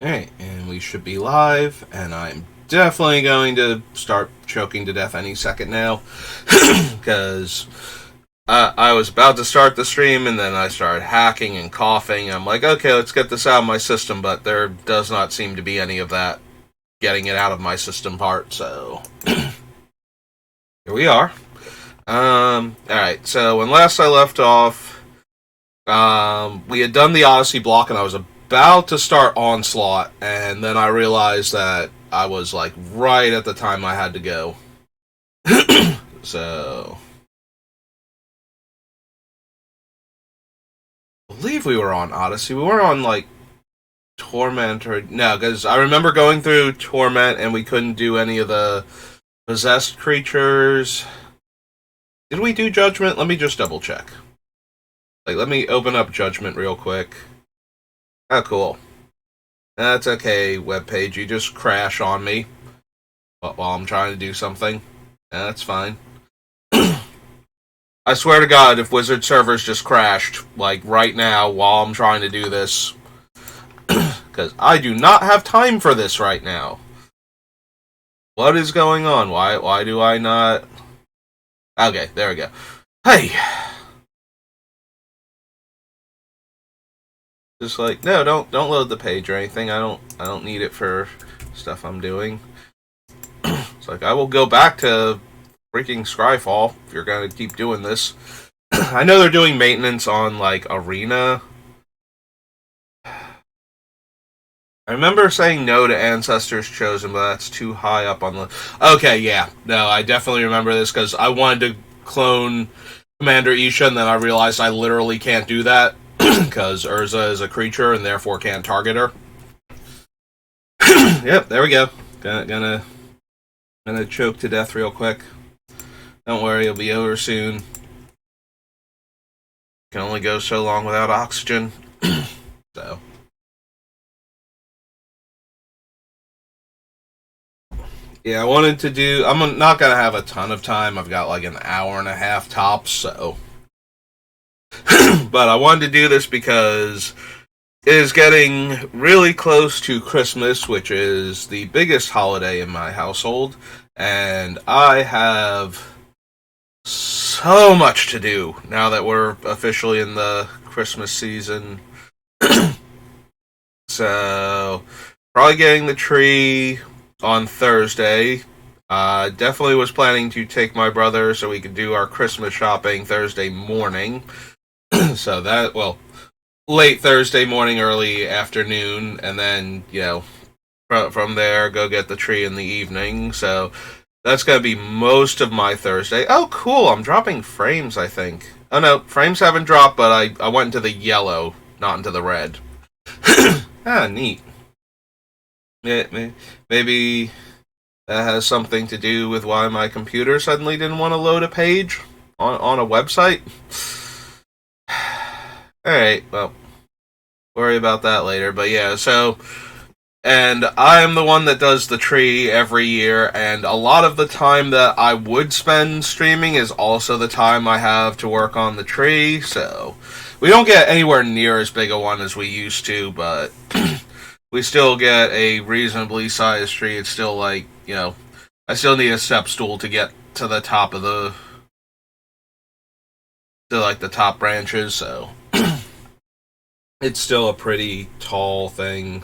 Alright, and we should be live, and I'm definitely going to start choking to death any second now, because I was about to start the stream, and then I started hacking and coughing. I'm like, okay, let's get this out of my system, but there does not seem to be any of that getting it out of my system part, so here we are. Alright, so when last I left off, we had done the Odyssey block, and I was about to start Onslaught, and then I realized that I was like right at the time I had to go. So, I believe we were on Odyssey. We were on like Torment or no, because I remember going through Torment and we couldn't do any of the possessed creatures. Did we do Judgment? Let me just double check. Like, let me open up Judgment real quick. Oh, cool. That's okay, webpage. You just crash on me while I'm trying to do something. That's fine. I swear to God, if Wizard servers just crashed, like, right now while I'm trying to do this, because I do not have time for this right now. What is going on? Why do I not... Okay, there we go. Hey! Just like, no, don't load the page or anything. I don't need it for stuff I'm doing. It's like, I will go back to freaking Scryfall if you're gonna keep doing this. I know they're doing maintenance on, like, Arena. I remember saying no to Ancestors Chosen, but that's too high up on the... Okay, yeah. No, I definitely remember this, because I wanted to clone Commander Isha, and then I realized I literally can't do that, because Urza is a creature, and therefore can't target her. Yep, there we go. Gonna choke to death real quick. Don't worry, it'll be over soon. Can only go so long without oxygen. So... Yeah, I wanted to do... I'm not going to have a ton of time. I've got like an hour and a half tops, so... But I wanted to do this because it is getting really close to Christmas, which is the biggest holiday in my household, and I have so much to do now that we're officially in the Christmas season. So, probably getting the tree on Thursday. Definitely was planning to take my brother so we could do our Christmas shopping Thursday morning. So that, well, late Thursday morning, early afternoon, and then, you know, from there, go get the tree in the evening. So that's going to be most of my Thursday. Oh, cool, I'm dropping frames, I think. Oh, no, frames haven't dropped, but I went into the yellow, not into the red. Ah, neat. Maybe that has something to do with why my computer suddenly didn't want to load a page on a website. Alright, well, worry about that later. But yeah, so... And I am the one that does the tree every year, and a lot of the time that I would spend streaming is also the time I have to work on the tree, so... We don't get anywhere near as big a one as we used to, but... we still get a reasonably sized tree. It's still like, you know, I still need a step stool to get to the top of the... to, like, the top branches, so... It's still a pretty tall thing.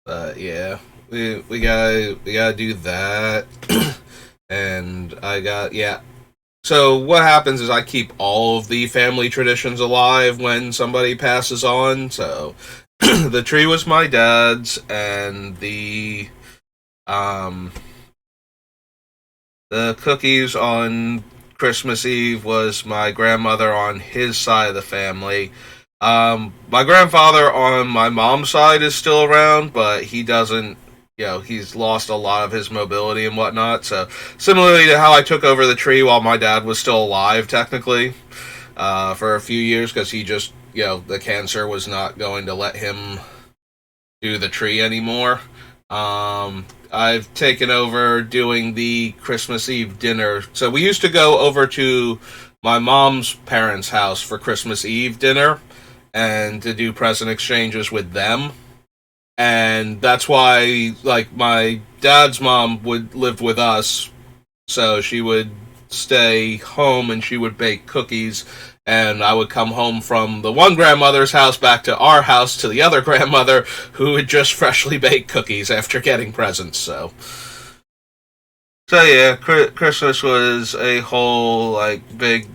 But yeah, we gotta do that. And I got, yeah. So what happens is I keep all of the family traditions alive when somebody passes on. So the tree was my dad's, and the cookies on Christmas Eve was my grandmother on his side of the family. My grandfather on my mom's side is still around, but he doesn't, you know, he's lost a lot of his mobility and whatnot. So, similarly to how I took over the tree while my dad was still alive, technically, for a few years, because he just, you know, the cancer was not going to let him do the tree anymore. I've taken over doing the Christmas Eve dinner. So we used to go over to my mom's parents' house for Christmas Eve dinner and to do present exchanges with them. And that's why, like, my dad's mom would live with us, so she would stay home and she would bake cookies, and I would come home from the one grandmother's house back to our house to the other grandmother who had just freshly baked cookies after getting presents. So yeah, Christmas was a whole like big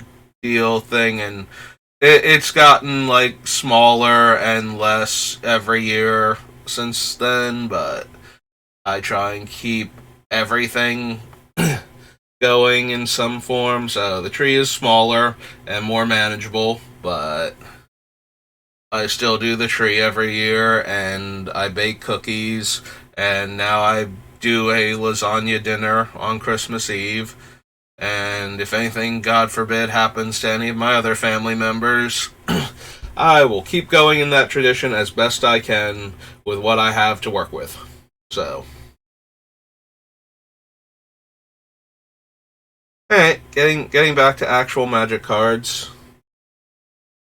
deal thing, and it's gotten like smaller and less every year since then. But I try and keep everything going in some form. So the tree is smaller and more manageable, but I still do the tree every year, and I bake cookies, and now I do a lasagna dinner on Christmas Eve. And if anything, God forbid, happens to any of my other family members, I will keep going in that tradition as best I can with what I have to work with. So, alright, getting back to actual Magic cards.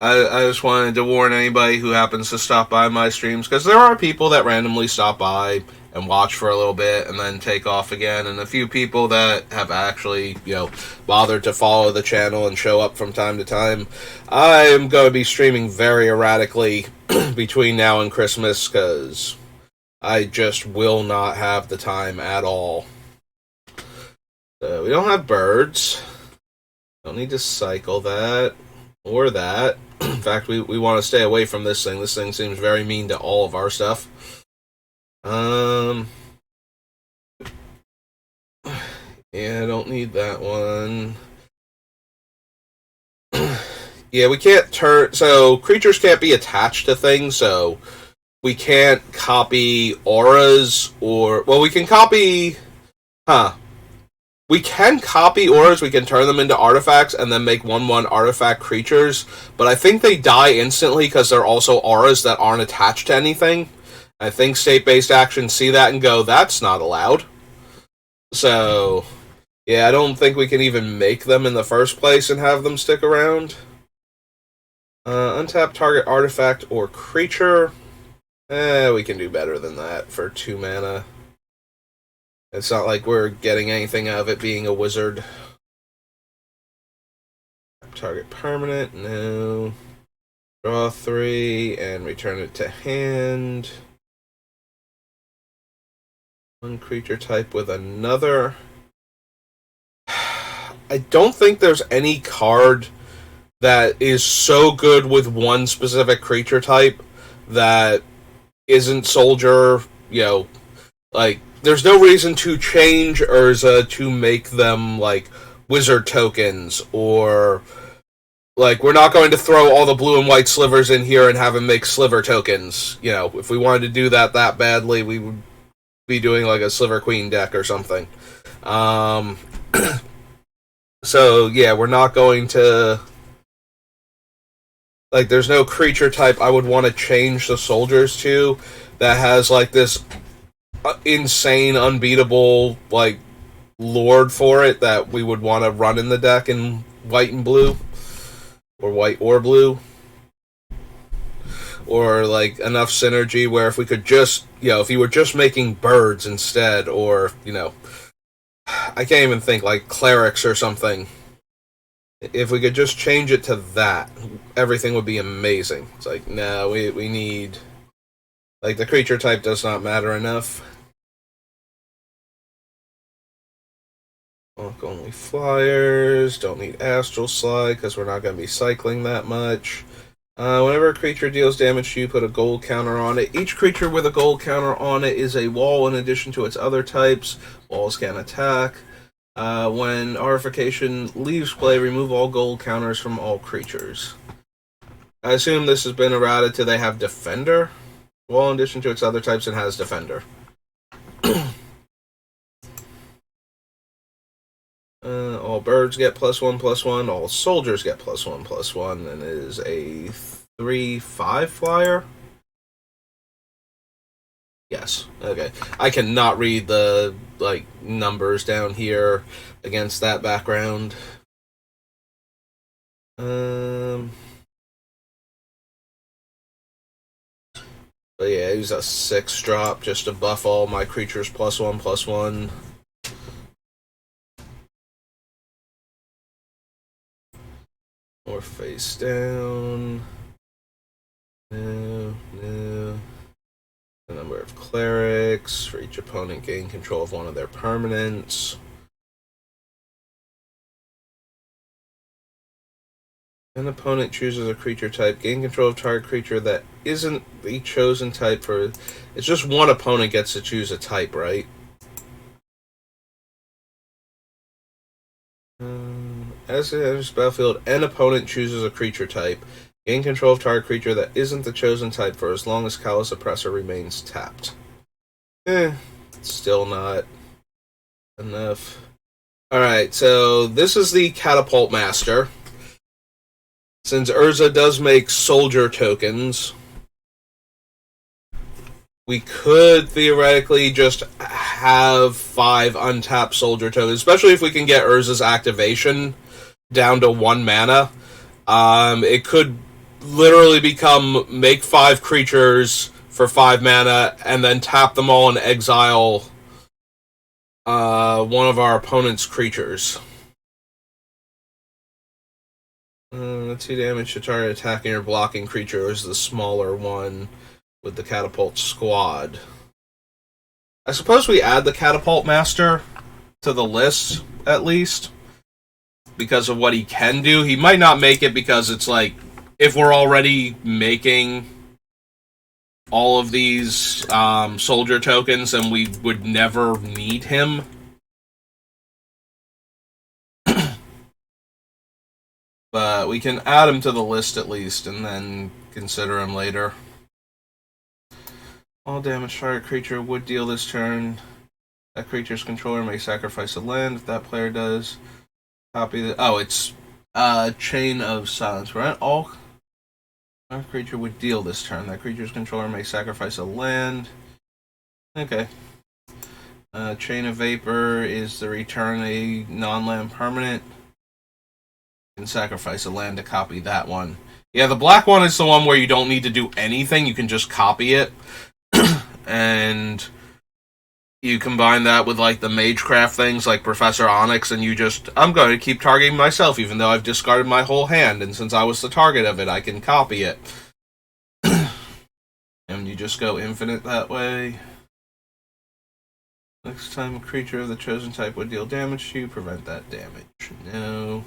I just wanted to warn anybody who happens to stop by my streams, because there are people that randomly stop by and watch for a little bit and then take off again, and a few people that have actually, bothered to follow the channel and show up from time to time. I am going to be streaming very erratically between now and Christmas, because I just will not have the time at all. So we don't have birds. Don't need to cycle that or that. In fact, we want to stay away from this thing. This thing seems very mean to all of our stuff. Yeah, I don't need that one. Yeah, we can't turn... So, creatures can't be attached to things, so we can't copy auras or... Well, we can copy... We can copy auras, we can turn them into artifacts, and then make 1/1 artifact creatures, but I think they die instantly because they're also auras that aren't attached to anything. I think state-based actions see that and go, that's not allowed. So, yeah, I don't think we can even make them in the first place and have them stick around. Untap target artifact or creature. We can do better than that for 2 mana. It's not like we're getting anything out of it being a wizard. Target permanent, no. Draw 3 and return it to hand. One creature type with another. I don't think there's any card that is so good with one specific creature type that isn't soldier, like, there's no reason to change Urza to make them, like, wizard tokens, or, like, we're not going to throw all the blue and white slivers in here and have them make sliver tokens. If we wanted to do that badly, we would be doing, like, a Sliver Queen deck or something. So, yeah, we're not going to... Like, there's no creature type I would want to change the soldiers to that has, like, this insane, unbeatable, like, lord for it that we would want to run in the deck in white and blue. Or white or blue. Or, like, enough synergy where if we could just, if you were just making birds instead, or, I can't even think, like, clerics or something. If we could just change it to that, everything would be amazing. It's like, no, we need... Like, the creature type does not matter enough. Only flyers. Don't need Astral Slide, because we're not going to be cycling that much. Whenever a creature deals damage to you, put a gold counter on it. Each creature with a gold counter on it is a wall in addition to its other types. Walls can attack. When Aurification leaves play, remove all gold counters from all creatures. I assume this has been errata till they have Defender. Wall in addition to its other types and has Defender. All birds get +1/+1. All soldiers get +1/+1. And it is a 3/5 flyer. Yes. Okay. I cannot read the numbers down here against that background. Um, but yeah, use a 6 drop just to buff all my creatures +1/+1. Or face down. No, no. The number of clerics. For each opponent, gain control of one of their permanents. An opponent chooses a creature type. Gain control of target creature that isn't the chosen type for... It's just one opponent gets to choose a type, right? As it enters the battlefield, an opponent chooses a creature type. Gain control of target creature that isn't the chosen type for as long as Callous Oppressor remains tapped. Still not enough. Alright, so this is the Catapult Master. Since Urza does make soldier tokens, we could theoretically just have 5 untapped soldier tokens, especially if we can get Urza's activation down to 1 mana. It could literally become make 5 creatures for 5 mana and then tap them all and exile one of our opponent's creatures. 2 damage to target attacking or blocking creature is the smaller one with the Catapult Squad. I suppose we add the Catapult Master to the list, at least, because of what he can do. He might not make it because it's like, if we're already making all of these soldier tokens, then we would never need him. But we can add him to the list at least, and then consider him later. All damage target creature would deal this turn. That creature's controller may sacrifice a land. If that player does, copy the... Oh, it's Chain of Silence, right? All creature would deal this turn. That creature's controller may sacrifice a land. Okay. Chain of Vapor is the return a non-land permanent. You can sacrifice a land to copy that one. Yeah, the black one is the one where you don't need to do anything. You can just copy it. And you combine that with like the Magecraft things like Professor Onyx, and you just, I'm going to keep targeting myself even though I've discarded my whole hand, and since I was the target of it, I can copy it. And you just go infinite that way. Next time a creature of the chosen type would deal damage to you, prevent that damage. No.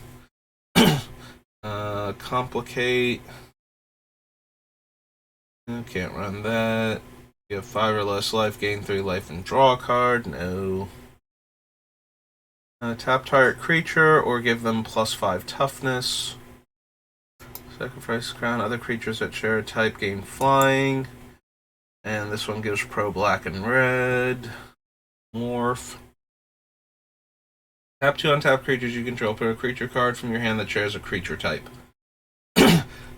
Complicate. No, can't run that. You have 5 or less life, gain 3 life, and draw a card. No. Tap target creature, or give them +5 toughness. Sacrifice crown. Other creatures that share a type gain flying. And this one gives pro black and red. Morph. Tap 2 untapped creatures you control. Put a creature card from your hand that shares a creature type.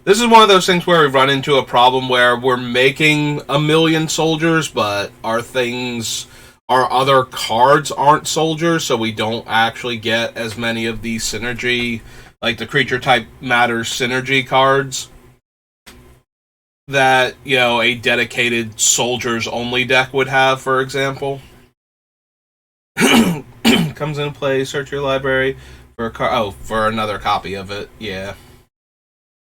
This is one of those things where we run into a problem where we're making a million soldiers, but our other cards aren't soldiers, so we don't actually get as many of these synergy, like the creature type matters synergy cards that, you know, a dedicated soldiers only deck would have, for example. Comes into play, search your library for a for another copy of it, yeah.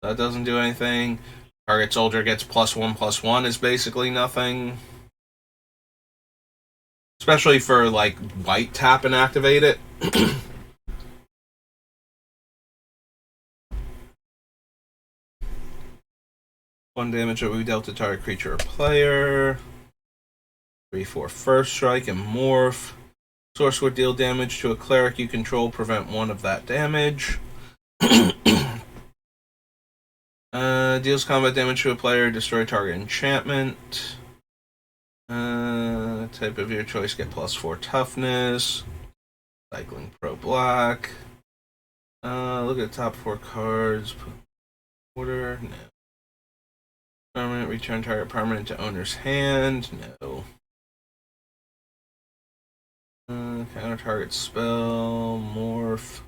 That doesn't do anything. Target soldier gets +1/+1 is basically nothing. Especially for, like, white tap and activate it. 1 damage that we dealt to target creature or player. 3/4 first strike and morph. Source would deal damage to a cleric you control, prevent 1 of that damage. Deals combat damage to a player, destroy target enchantment. Type of your choice, get +4 toughness. Cycling pro black. Look at the top 4 cards. Order, no. Permanent, return target permanent to owner's hand, no. Counter target spell, morph.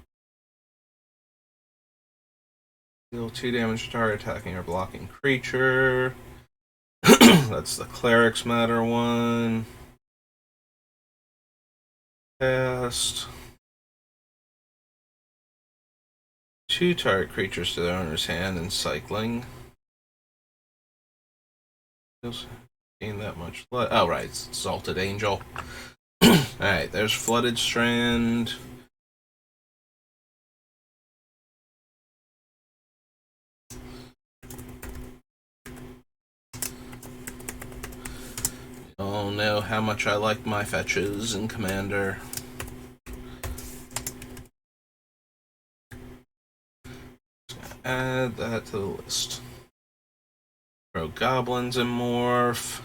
Deal 2 damage to target attacking or blocking creature. That's the Cleric's Matter one. Cast. 2 target creatures to their owner's hand and cycling. Gain that much. Oh, right. It's Salted Angel. Alright, there's Flooded Strand. Oh, know how much I like my fetches in Commander. Add that to the list. Throw goblins and morph.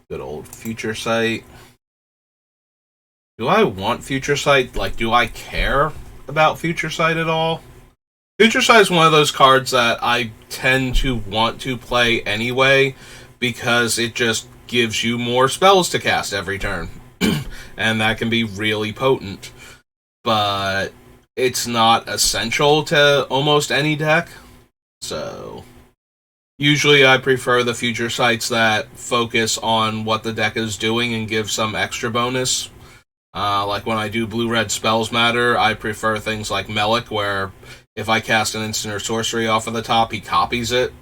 Good old Future Sight. Do I want Future Sight? Like, do I care about Future Sight at all? Future Sight is one of those cards that I tend to want to play anyway, because it just gives you more spells to cast every turn. And that can be really potent. But it's not essential to almost any deck. So usually I prefer the Future Sights that focus on what the deck is doing and give some extra bonus. Like when I do Blue-Red Spells Matter, I prefer things like Melik, where if I cast an instant or sorcery off of the top, he copies it.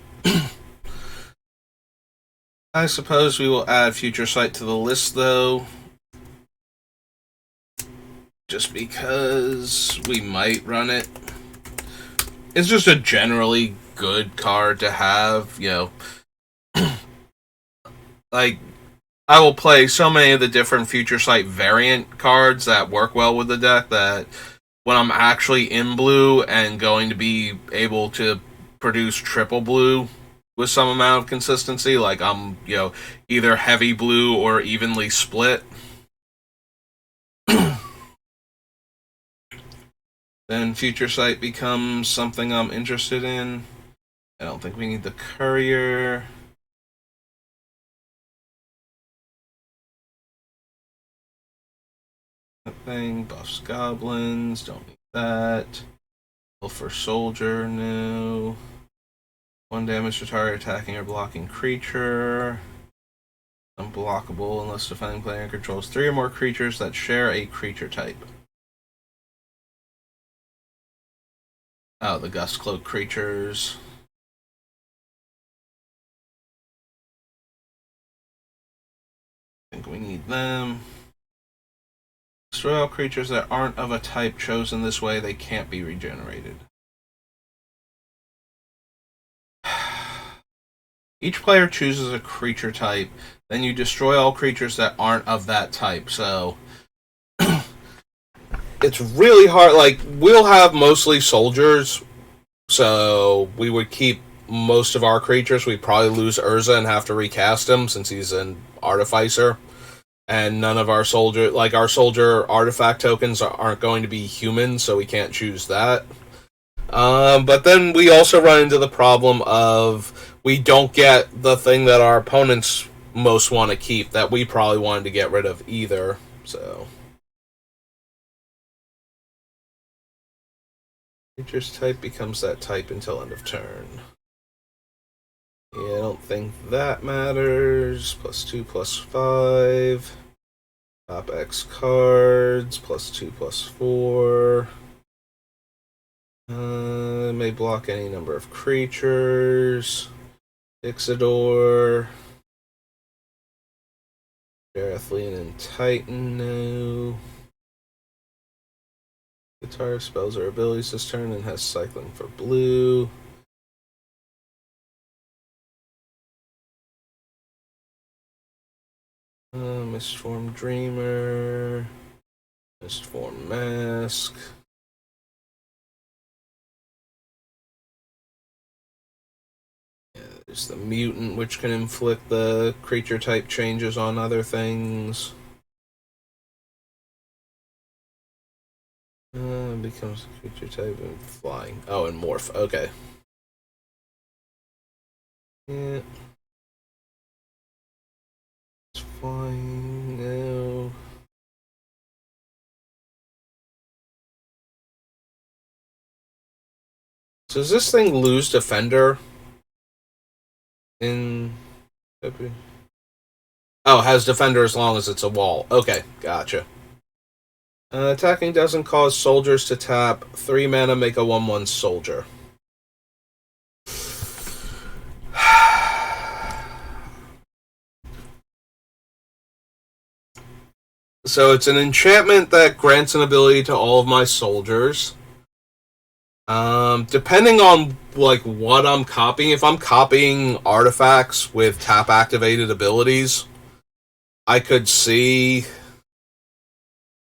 I suppose we will add Future Sight to the list, though. Just because we might run it. It's just a generally good card to have, you know. Like, I will play so many of the different Future Sight variant cards that work well with the deck that when I'm actually in blue and going to be able to produce triple blue with some amount of consistency, like I'm, you know, either heavy blue or evenly split, then Future Sight becomes something I'm interested in. I don't think we need the Courier. That thing buffs goblins, don't need that. For Soldier, no. 1 damage to target attacking or blocking creature. Unblockable unless defending player controls 3 or more creatures that share a creature type. Oh, the Gust Cloak creatures. I think we need them. Destroy all creatures that aren't of a type chosen this way. They can't be regenerated. Each player chooses a creature type. Then you destroy all creatures that aren't of that type. So it's really hard. Like, we'll have mostly soldiers, so we would keep most of our creatures. We'd probably lose Urza and have to recast him since he's an artificer. And none of our soldier, like our soldier artifact tokens aren't going to be humans, so we can't choose that. But then we also run into the problem of we don't get the thing that our opponents most want to keep that we probably wanted to get rid of either. So creature's type becomes that type until end of turn. Yeah, I don't think that matters. +2/+5. Top X cards. +2/+4. May block any number of creatures. Ixidor. Barathlean and Titan, no. Guitar spells or abilities this turn and has cycling for blue. Mistform Dreamer. Mistform Mask. Yeah, there's the Mutant, which can inflict the creature type changes on other things. Becomes a creature type and flying. Oh, and morph. Okay. Yeah. It's flying now. Does this thing lose Defender in... Oh, has Defender as long as it's a wall. Okay, gotcha. Attacking doesn't cause soldiers to tap. 3 mana, make a 1/1 soldier. So it's an enchantment that grants an ability to all of my soldiers. Depending on like what I'm copying, if I'm copying artifacts with tap activated abilities, I could see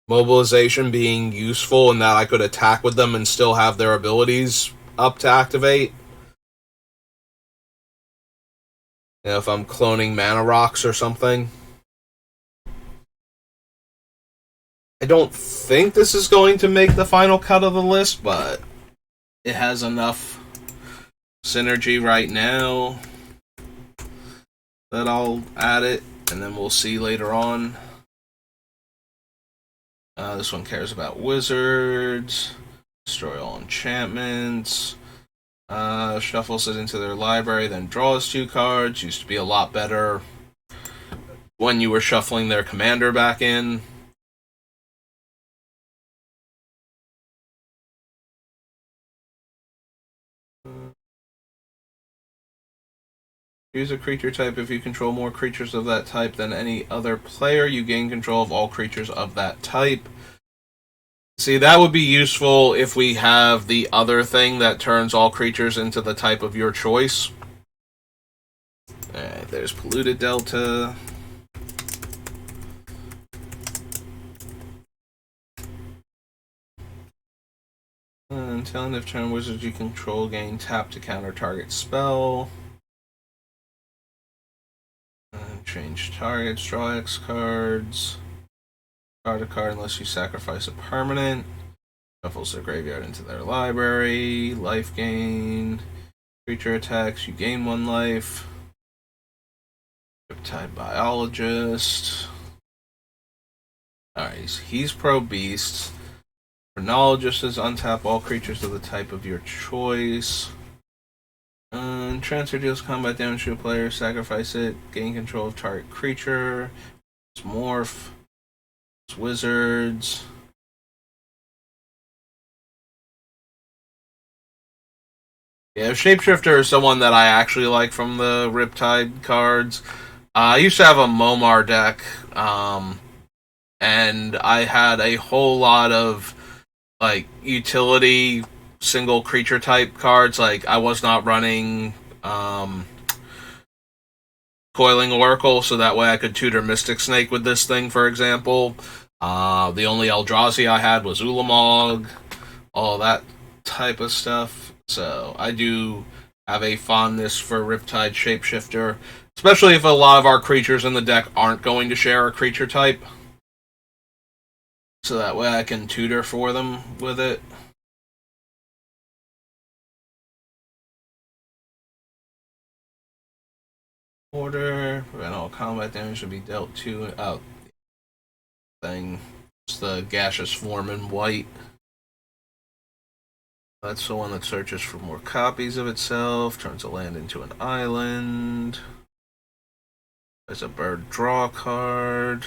mobilization being useful in that I could attack with them and still have their abilities up to activate. You know, if I'm cloning mana rocks or something. I don't think this is going to make the final cut of the list, but it has enough synergy right now that I'll add it, and then we'll see later on. This one cares about wizards. Destroy all enchantments. Shuffles it into their library, then draws 2 cards. Used to be a lot better when you were shuffling their commander back in. Use a creature type. If you control more creatures of that type than any other player, you gain control of all creatures of that type. See, that would be useful if we have the other thing that turns all creatures into the type of your choice. Alright, there's Polluted Delta. Until end of turn, wizards you control gain tap to counter target spell. Change targets, draw X cards. Card a card unless you sacrifice a permanent. Shuffles their graveyard into their library. Life gain. Creature attacks, you gain 1 life. Riptide Biologist. Alright, he's pro beast. Phrenologist is untap all creatures of the type of your choice. Transfer deals combat damage to a player, sacrifice it, gain control of target creature. It's morph. It's wizards. Yeah, Shapeshifter is someone that I actually like from the Riptide cards. I used to have a Momar deck, and I had a whole lot of like utility single creature type cards. Like I was not running Coiling Oracle, so that way I could tutor Mystic Snake with this thing, for example. The only Eldrazi I had was Ulamog, all that type of stuff. So I do have a fondness for Riptide Shapeshifter, especially if a lot of our creatures in the deck aren't going to share a creature type. So that way I can tutor for them with it. Order. Prevent all combat damage to be dealt to. Oh, thing. It's the gaseous form in white. That's the one that searches for more copies of itself. Turns a land into an island. There's a bird draw card.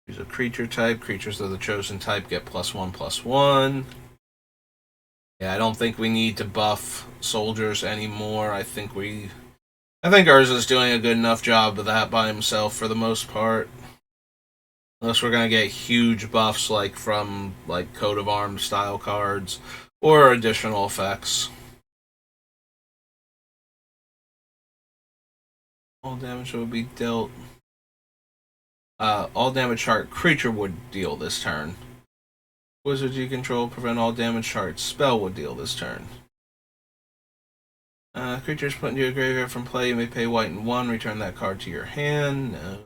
Use a creature type. Creatures of the chosen type get +1/+1. Yeah, I don't think we need to buff soldiers anymore. I think Urza's doing a good enough job of that by himself for the most part. Unless we're going to get huge buffs like from like Coat of Arms style cards or additional effects. All damage would be dealt. All damage target creature would deal this turn. Wizards you control prevent all damage target spell would deal this turn. Creatures put into your graveyard from play, you may pay white and 1, return that card to your hand. No.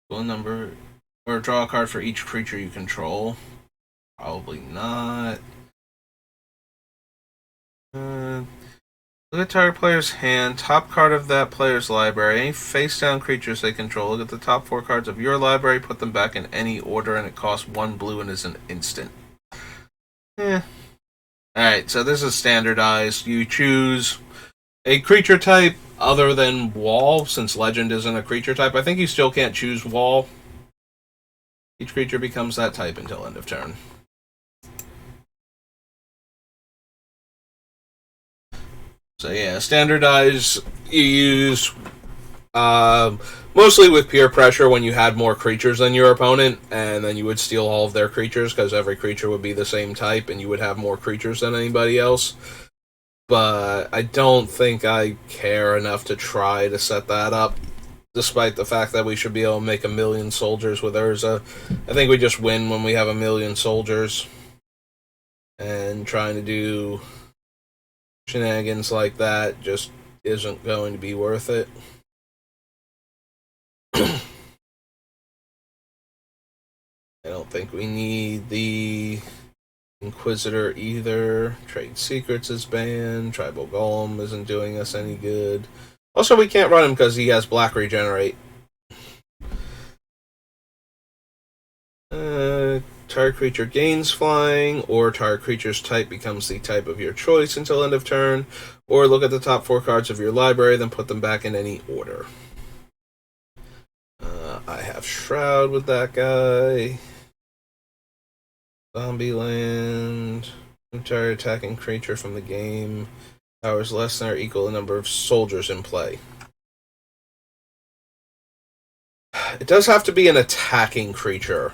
Will number or draw a card for each creature you control. Probably not. Look at target player's hand. Top card of that player's library. Any face-down creatures they control. Look at the top 4 cards of your library. Put them back in any order, and it costs 1 blue and is an instant. Alright, so this is standardized. You choose a creature type other than wall, since legend isn't a creature type. I think you still can't choose wall. Each creature becomes that type until end of turn. So yeah, standardized, you use mostly with peer pressure when you had more creatures than your opponent, and then you would steal all of their creatures because every creature would be the same type and you would have more creatures than anybody else. But I don't think I care enough to try to set that up, despite the fact that we should be able to make 1,000,000 soldiers with Urza. I think we just win when we have 1,000,000 soldiers, and trying to do shenanigans like that just isn't going to be worth it. I don't think we need the Inquisitor either. Trade Secrets is banned. Tribal Golem isn't doing us any good. Also, we can't run him because he has Black Regenerate. Target creature gains flying, or target creature's type becomes the type of your choice until end of turn, or look at the top 4 cards of your library, then put them back in any order. I have Shroud with that guy. Zombie Land. Entire attacking creature from the game. Powers less than or equal the number of soldiers in play. It does have to be an attacking creature.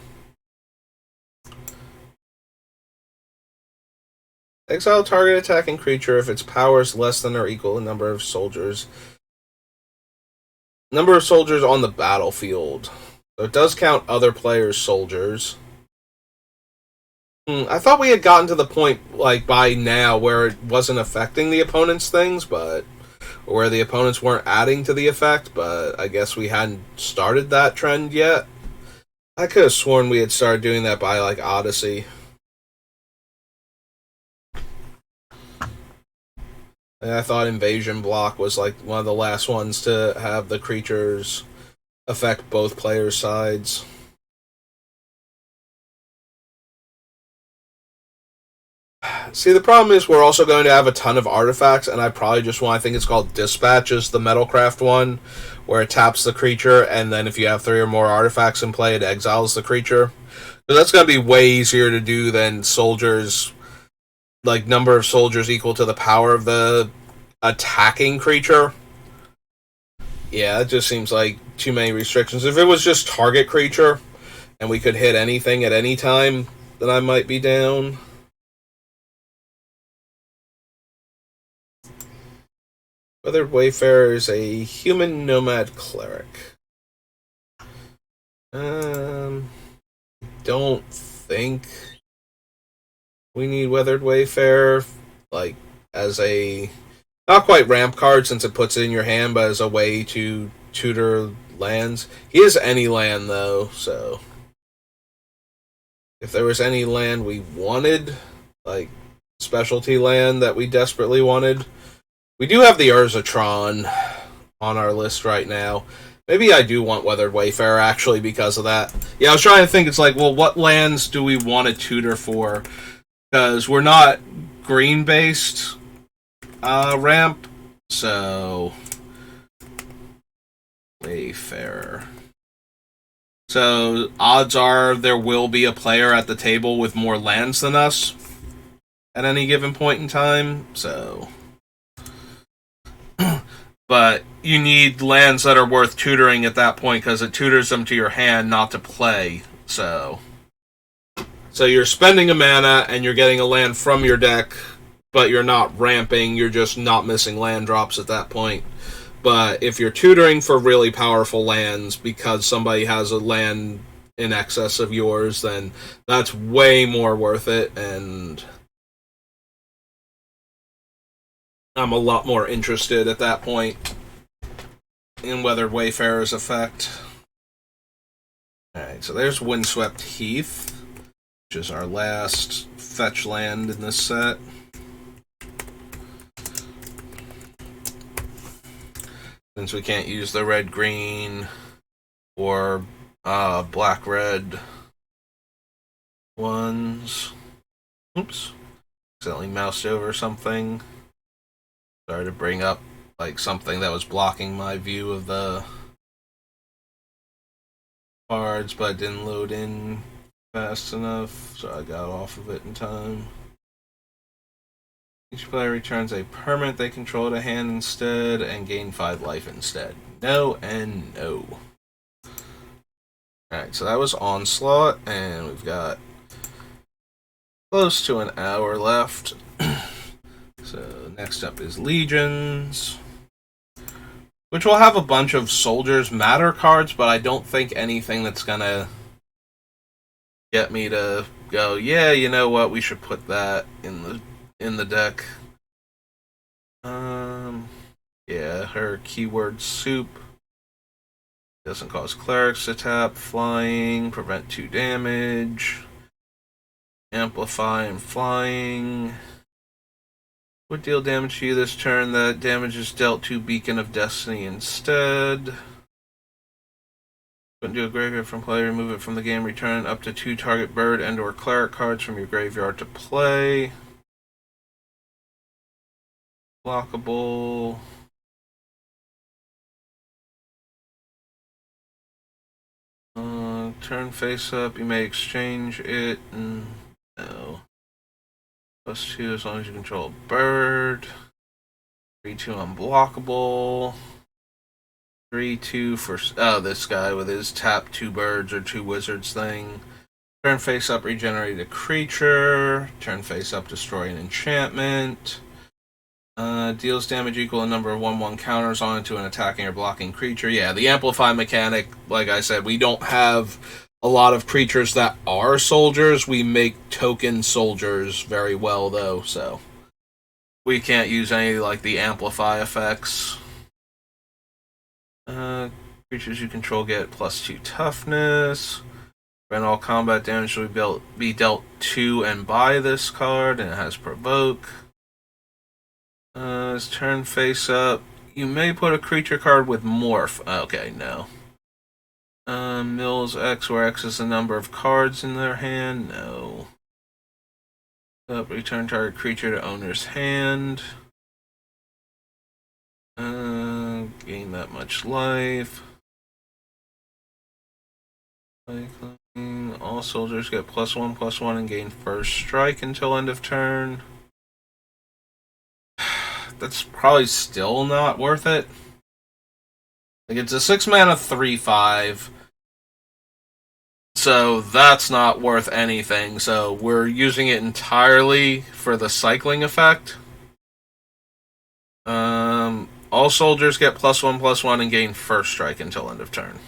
Exile target attacking creature if its power is less than or equal the number of soldiers. Number of soldiers on the battlefield. So it does count other players' soldiers. I thought we had gotten to the point, like, by now where it wasn't affecting the opponent's things, but... or where the opponents weren't adding to the effect, but I guess we hadn't started that trend yet. I could have sworn we had started doing that by, like, Odyssey. I thought Invasion Block was like one of the last ones to have the creatures affect both players' sides. See, the problem is we're also going to have a ton of artifacts, and I probably just want, I think it's called Dispatch, is the Metalcraft one, where it taps the creature, and then if you have 3 or more artifacts in play, it exiles the creature. So that's going to be way easier to do than soldiers, like number of soldiers equal to the power of the attacking creature. Yeah, it just seems like too many restrictions. If it was just target creature, and we could hit anything at any time, then I might be down. Weathered Wayfarer is a human nomad cleric. Don't think we need Weathered Wayfarer, like, as a, not quite ramp card since it puts it in your hand, but as a way to tutor lands. He is any land, though, so if there was any land we wanted, like specialty land that we desperately wanted, we do have the Urzatron on our list right now. Maybe I do want Weathered Wayfarer, actually, because of that. Yeah, I was trying to think, it's like, well, what lands do we want to tutor for? Because we're not green-based ramp, so... Wayfarer. So, odds are there will be a player at the table with more lands than us at any given point in time, so... But you need lands that are worth tutoring at that point because it tutors them to your hand, not to play. So you're spending a mana and you're getting a land from your deck, but you're not ramping. You're just not missing land drops at that point. But if you're tutoring for really powerful lands because somebody has a land in excess of yours, then that's way more worth it, and I'm a lot more interested at that point in Weathered Wayfarer's effect. Alright, so there's Windswept Heath, which is our last fetch land in this set. Since we can't use the red-green or black-red ones. Oops. accidentally moused over something. Sorry to bring up like something that was blocking my view of the cards, but it didn't load in fast enough, so I got off of it in time. Each player returns a permanent they control to hand instead and gain 5 life instead. No and no. Alright, so that was Onslaught, and we've got close to an hour left. So next up is Legions, which will have a bunch of Soldiers Matter cards, but I don't think anything that's gonna get me to go, yeah, you know what, we should put that in the deck. Yeah, her keyword soup doesn't cause clerics to tap, flying, prevent 2 damage, amplify and flying. Would deal damage to you this turn. That damage is dealt to Beacon of Destiny instead. Put into a graveyard from play, remove it from the game, return up to 2 target bird and or cleric cards from your graveyard to play. Blockable. Turn face up, you may exchange it. No. +2 as long as you control a bird. 3/2 unblockable. 3/2 for this guy with his tap 2 birds or 2 wizards thing. Turn face up, regenerate a creature. Turn face up, destroy an enchantment. Deals damage equal to number of 1/1 counters on it to an attacking or blocking creature. Yeah, the amplify mechanic, like I said, we don't have a lot of creatures that are soldiers. We make token soldiers very well, though, so we can't use any like the amplify effects. Creatures you control get +2 toughness. When all combat damage will be dealt to and by this card, and it has provoke. It's turn face up. You may put a creature card with morph. Okay, no. Mills X, where X is the number of cards in their hand. No. Return target creature to owner's hand. Gain that much life. Cycling. All soldiers get +1/+1 and gain first strike until end of turn. That's probably still not worth it. Like, it's a 6 mana 3/5. So that's not worth anything. So we're using it entirely for the cycling effect. All soldiers get +1/+1 and gain first strike until end of turn.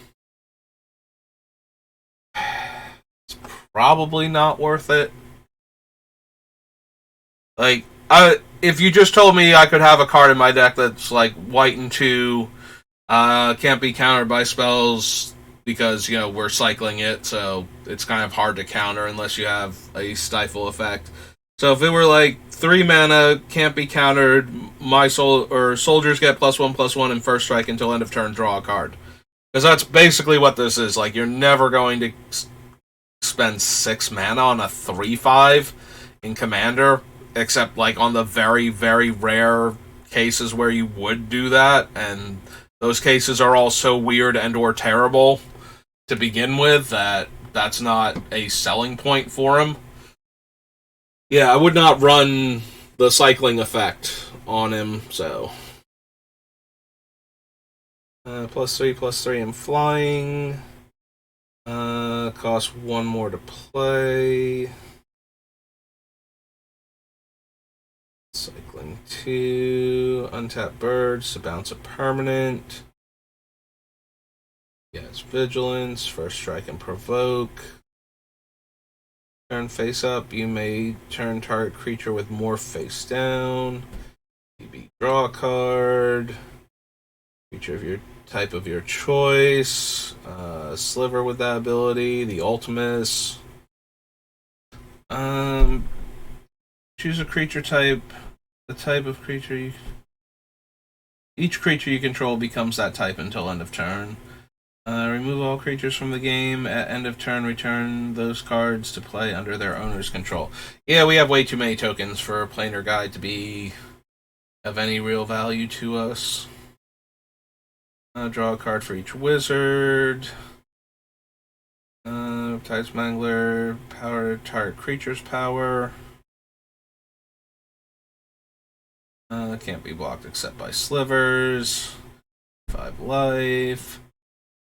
It's probably not worth it. Like, if you just told me I could have a card in my deck that's like white and 2, can't be countered by spells because, you know, we're cycling it, so it's kind of hard to counter unless you have a stifle effect. So if it were like 3 mana, can't be countered, soldiers get +1/+1 and first strike until end of turn, draw a card. Because that's basically what this is. Like, you're never going to spend 6 mana on a 3/5 in Commander, except like on the very, very rare cases where you would do that, and those cases are all so weird and or terrible to begin with that that's not a selling point for him. Yeah, I would not run the cycling effect on him, so. +3/+3 and flying. Costs 1 more to play. Cycling 2. Untap birds to bounce a permanent. Yeah, it's vigilance, first strike and provoke. Turn face up, you may turn target creature with morph face down. TB draw a card. Creature of your type of your choice. Sliver with that ability. The Ultimus. Choose a creature type. The type of creature each creature you control becomes that type until end of turn. Remove all creatures from the game. At end of turn, return those cards to play under their owner's control. Yeah, we have way too many tokens for a planar guide to be of any real value to us. Draw a card for each wizard. Tides Mangler, power target creature's power. Can't be blocked except by slivers. 5 life.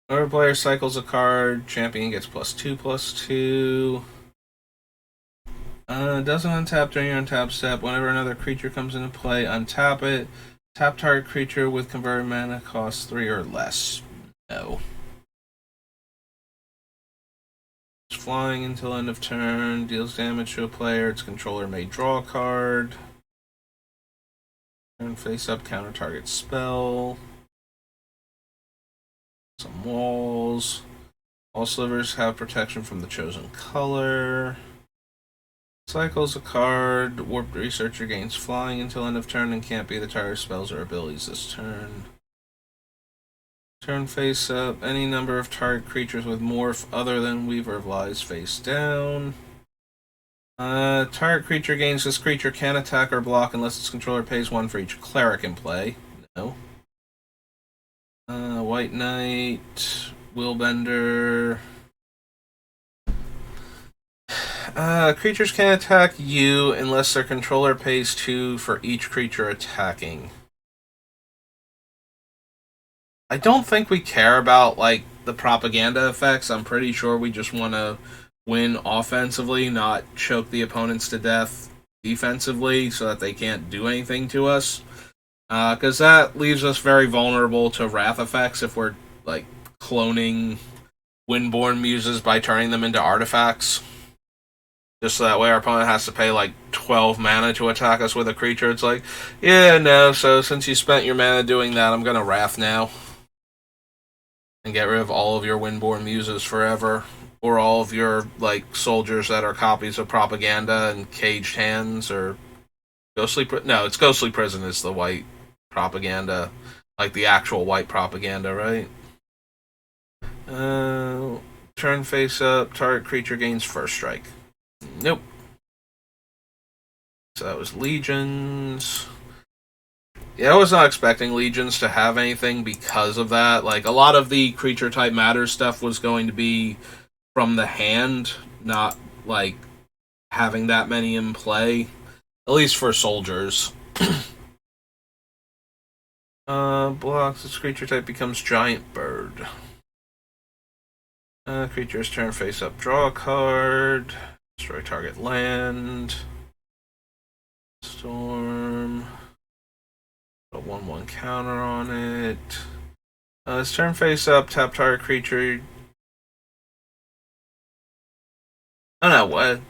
Whenever player cycles a card, champion gets +2/+2. Doesn't untap during your untap step. Whenever another creature comes into play, untap it. Tap target creature with converted mana costs 3 or less. No. It's flying until end of turn. Deals damage to a player. Its controller may draw a card. Turn face up, counter target spell. Some walls. All slivers have protection from the chosen color. Cycles a card. Warped Researcher gains flying until end of turn and can't be the target spells or abilities this turn. Turn face up. Any number of target creatures with morph other than Weaver of Lies face down. Target creature gains this creature can attack or block unless its controller pays 1 for each cleric in play. No. White Knight. Willbender. Creatures can attack you unless their controller pays 2 for each creature attacking. I don't think we care about, like, the propaganda effects. I'm pretty sure we just want to win offensively, not choke the opponents to death defensively so that they can't do anything to us. Because that leaves us very vulnerable to wrath effects if we're, like, cloning Windborn Muses by turning them into artifacts. Just so that way our opponent has to pay like 12 mana to attack us with a creature. It's like, yeah, no, so since you spent your mana doing that, I'm gonna Wrath now. And get rid of all of your Windborn Muses forever. Or all of your, like, soldiers that are copies of Propaganda and Caged Hands, or Ghostly no, it's Ghostly Prison is the white Propaganda. Like the actual white Propaganda, right? Turn face up, target creature gains first strike. Nope. So that was Legions. Yeah, I was not expecting Legions to have anything because of that. Like, a lot of the creature type matter stuff was going to be from the hand, not, like, having that many in play. At least for soldiers. Blocks, this creature type becomes Giant Bird. Creature's turn face up, draw a card. Destroy target land. Storm. A 1/1 counter on it. Its turn face up, tap target creature. I don't know what.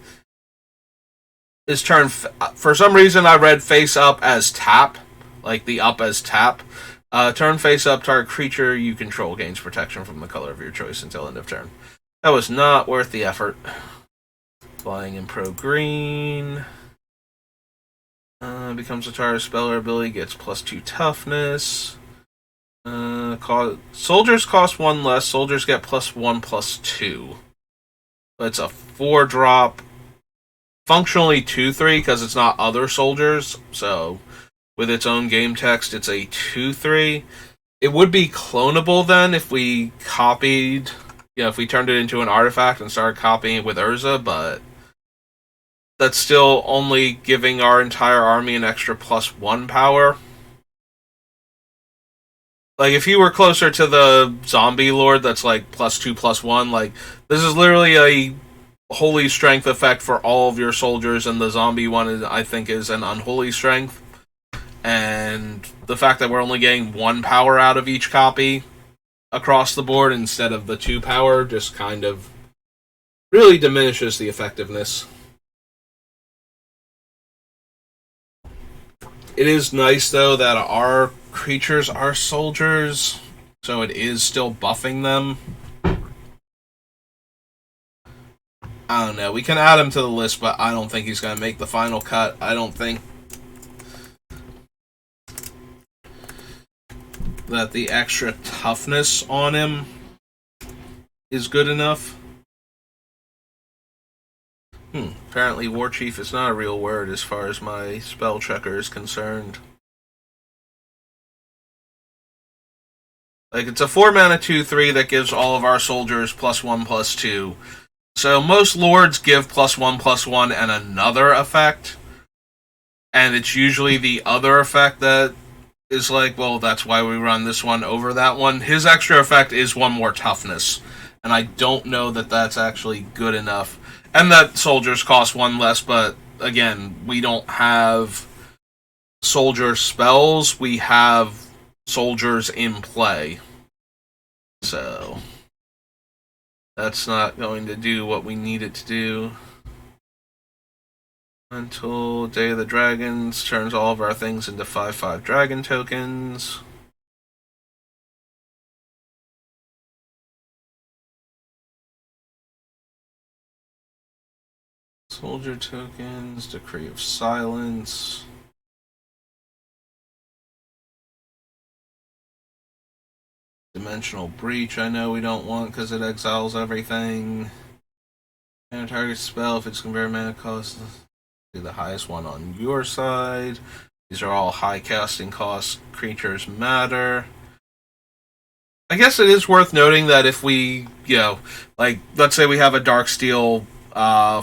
His turn. For some reason, I read face up as tap. Like the up as tap. Turn face up, target creature you control gains protection from the color of your choice until end of turn. That was not worth the effort. Flying in pro green. Becomes a target spell or ability, gets +2 toughness. Soldiers cost 1 less. Soldiers get +1/+2. But it's a 4-drop. Functionally 2/3 because it's not other soldiers. So with its own game text, it's a 2/3. It would be clonable then if we copied, if we turned it into an artifact and started copying it with Urza, but that's still only giving our entire army an extra +1 power. Like, if you were closer to the zombie lord that's like +2/+1, like, this is literally a holy strength effect for all of your soldiers, and the zombie one, I think, is an unholy strength. And the fact that we're only getting 1 power out of each copy across the board instead of the 2 power just kind of really diminishes the effectiveness. It is nice, though, that our creatures are soldiers, so it is still buffing them. I don't know. We can add him to the list, but I don't think he's going to make the final cut. I don't think that the extra toughness on him is good enough. Apparently War Chief is not a real word as far as my spell checker is concerned. Like, it's a 4-mana 2/3 that gives all of our soldiers +1/+2. So most lords give +1/+1 and another effect. And it's usually the other effect that is like, well, that's why we run this one over that one. His extra effect is 1 more toughness. And I don't know that that's actually good enough. And that soldiers cost 1 less, but again, we don't have soldier spells. We have soldiers in play. So that's not going to do what we need it to do. Until Day of the Dragons turns all of our things into 5/5 dragon tokens. Soldier tokens, Decree of Silence. Dimensional Breach, I know we don't want because it exiles everything. And target spell, if it's convert mana cost, do the highest one on your side. These are all high casting cost creatures matter. I guess it is worth noting that if we, like, let's say we have a Darksteel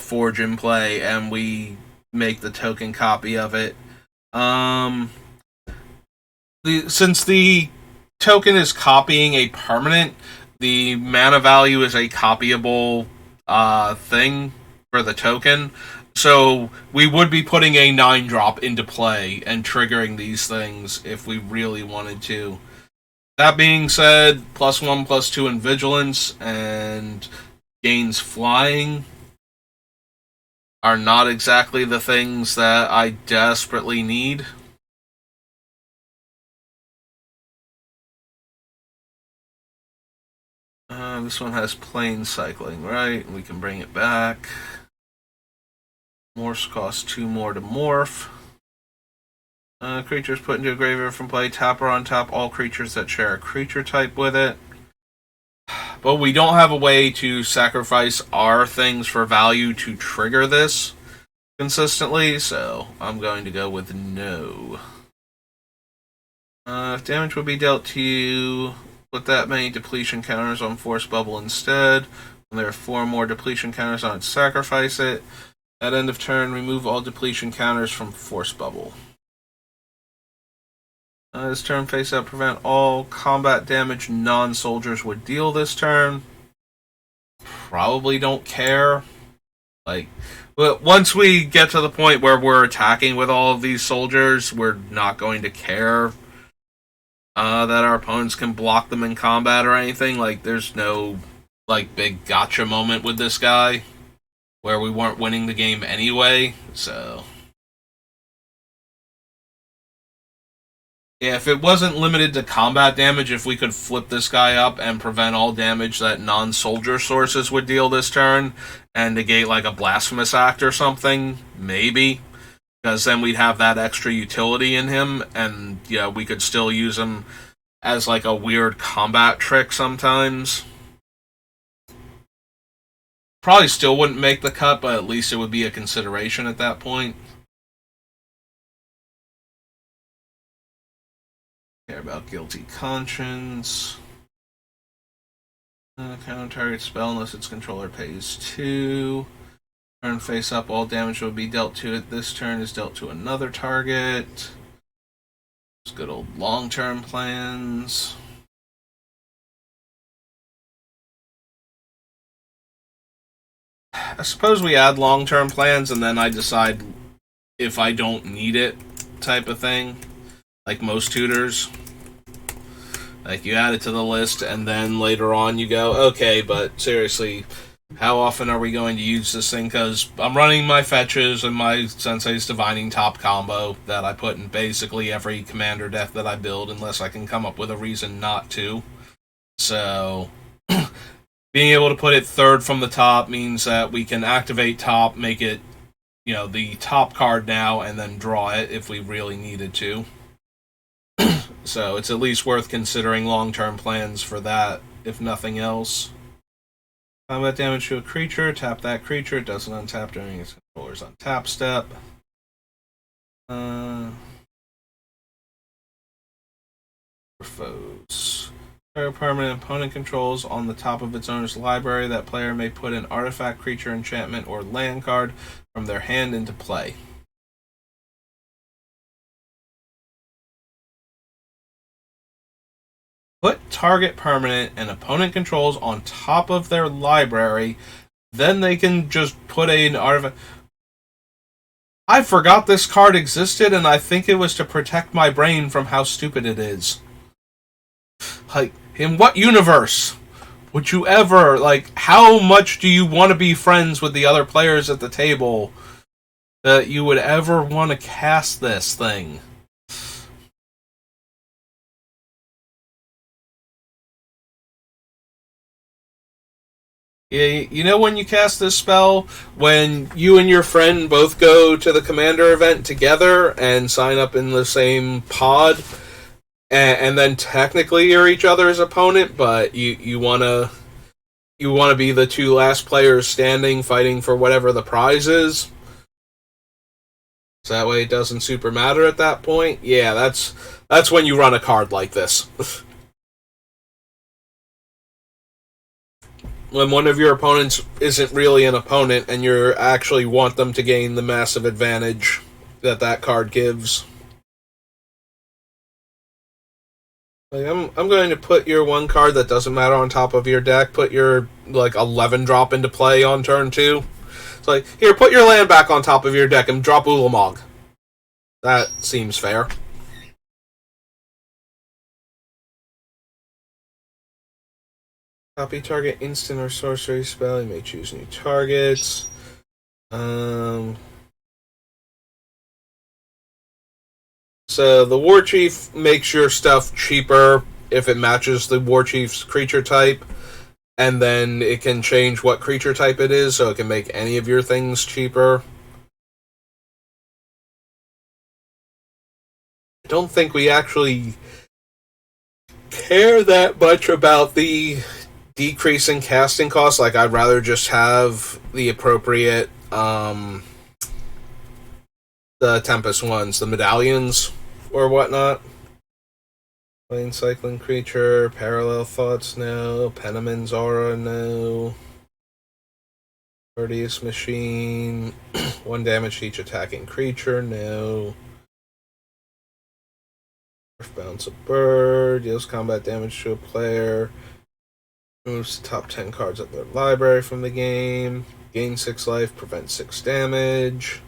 Forge in play and we make the token copy of it. Since the token is copying a permanent, the mana value is a copyable thing for the token. So we would be putting a 9-drop into play and triggering these things if we really wanted to. That being said, +1/+2 in Vigilance and gains flying are not exactly the things that I desperately need. This one has plane cycling, right? We can bring it back. Morphs cost 2 more to morph. Creatures put into a graveyard from play, tap or untap all creatures that share a creature type with it. But we don't have a way to sacrifice our things for value to trigger this consistently, so I'm going to go with no. If damage would be dealt to you, put that many depletion counters on Force Bubble instead. When there are 4 more depletion counters on it, sacrifice it. At end of turn, remove all depletion counters from Force Bubble. This turn, face up, prevent all combat damage non-soldiers would deal this turn. Probably don't care. Like, once we get to the point where we're attacking with all of these soldiers, we're not going to care that our opponents can block them in combat or anything. Like, there's no, like, big gotcha moment with this guy where we weren't winning the game anyway, so... Yeah, if it wasn't limited to combat damage, if we could flip this guy up and prevent all damage that non-soldier sources would deal this turn, and negate like a Blasphemous Act or something, maybe. Because then we'd have that extra utility in him, and yeah, we could still use him as like a weird combat trick sometimes. Probably still wouldn't make the cut, but at least it would be a consideration at that point. Care about Guilty Conscience. Counter target spell unless its controller pays 2. Turn face up, all damage will be dealt to it. This turn is dealt to another target. It's good old long-term plans. I suppose we add long-term plans and then I decide if I don't need it type of thing. Like most tutors. Like, you add it to the list, and then later on you go, okay, but seriously, how often are we going to use this thing? Because I'm running my fetches and my Sensei's Divining Top combo that I put in basically every commander deck that I build, unless I can come up with a reason not to. So, being able to put it third from the top means that we can activate top, make it, the top card now, and then draw it if we really needed to. So it's at least worth considering long-term plans for that, if nothing else. Combat damage to a creature. Tap that creature. It doesn't untap during its controller's untap step. Foes. Permanent opponent controls on the top of its owner's library. That player may put an artifact, creature, enchantment, or land card from their hand into play. Put target permanent and opponent controls on top of their library. Then they can just put an artifact. I forgot this card existed, and I think it was to protect my brain from how stupid it is. Like, in what universe would you ever, like, how much do you want to be friends with the other players at the table that you would ever want to cast this thing? Yeah, you know when you cast this spell, when you and your friend both go to the commander event together and sign up in the same pod, and then technically you're each other's opponent, but you wanna be the two last players standing, fighting for whatever the prize is. So that way it doesn't super matter at that point. Yeah, that's when you run a card like this. When one of your opponents isn't really an opponent and you actually want them to gain the massive advantage that card gives. Like, I'm going to put your one card that doesn't matter on top of your deck, put your, like, 11 drop into play on turn 2. It's like, here, put your land back on top of your deck and drop Ulamog. That seems fair. Copy target instant or sorcery spell. You may choose new targets. So the War Chief makes your stuff cheaper if it matches the War Chief's creature type, and then it can change what creature type it is, so it can make any of your things cheaper. I don't think we actually care that much about the decrease in casting costs. Like, I'd rather just have the appropriate the Tempest ones, the medallions or whatnot. Plane cycling creature, parallel thoughts, no. Penniman's aura, no. Courteous machine, 1 damage to each attacking creature, no. Bounce a bird, deals combat damage to a player. Moves the top 10 cards of their library from the game. Gain 6 life, prevent 6 damage.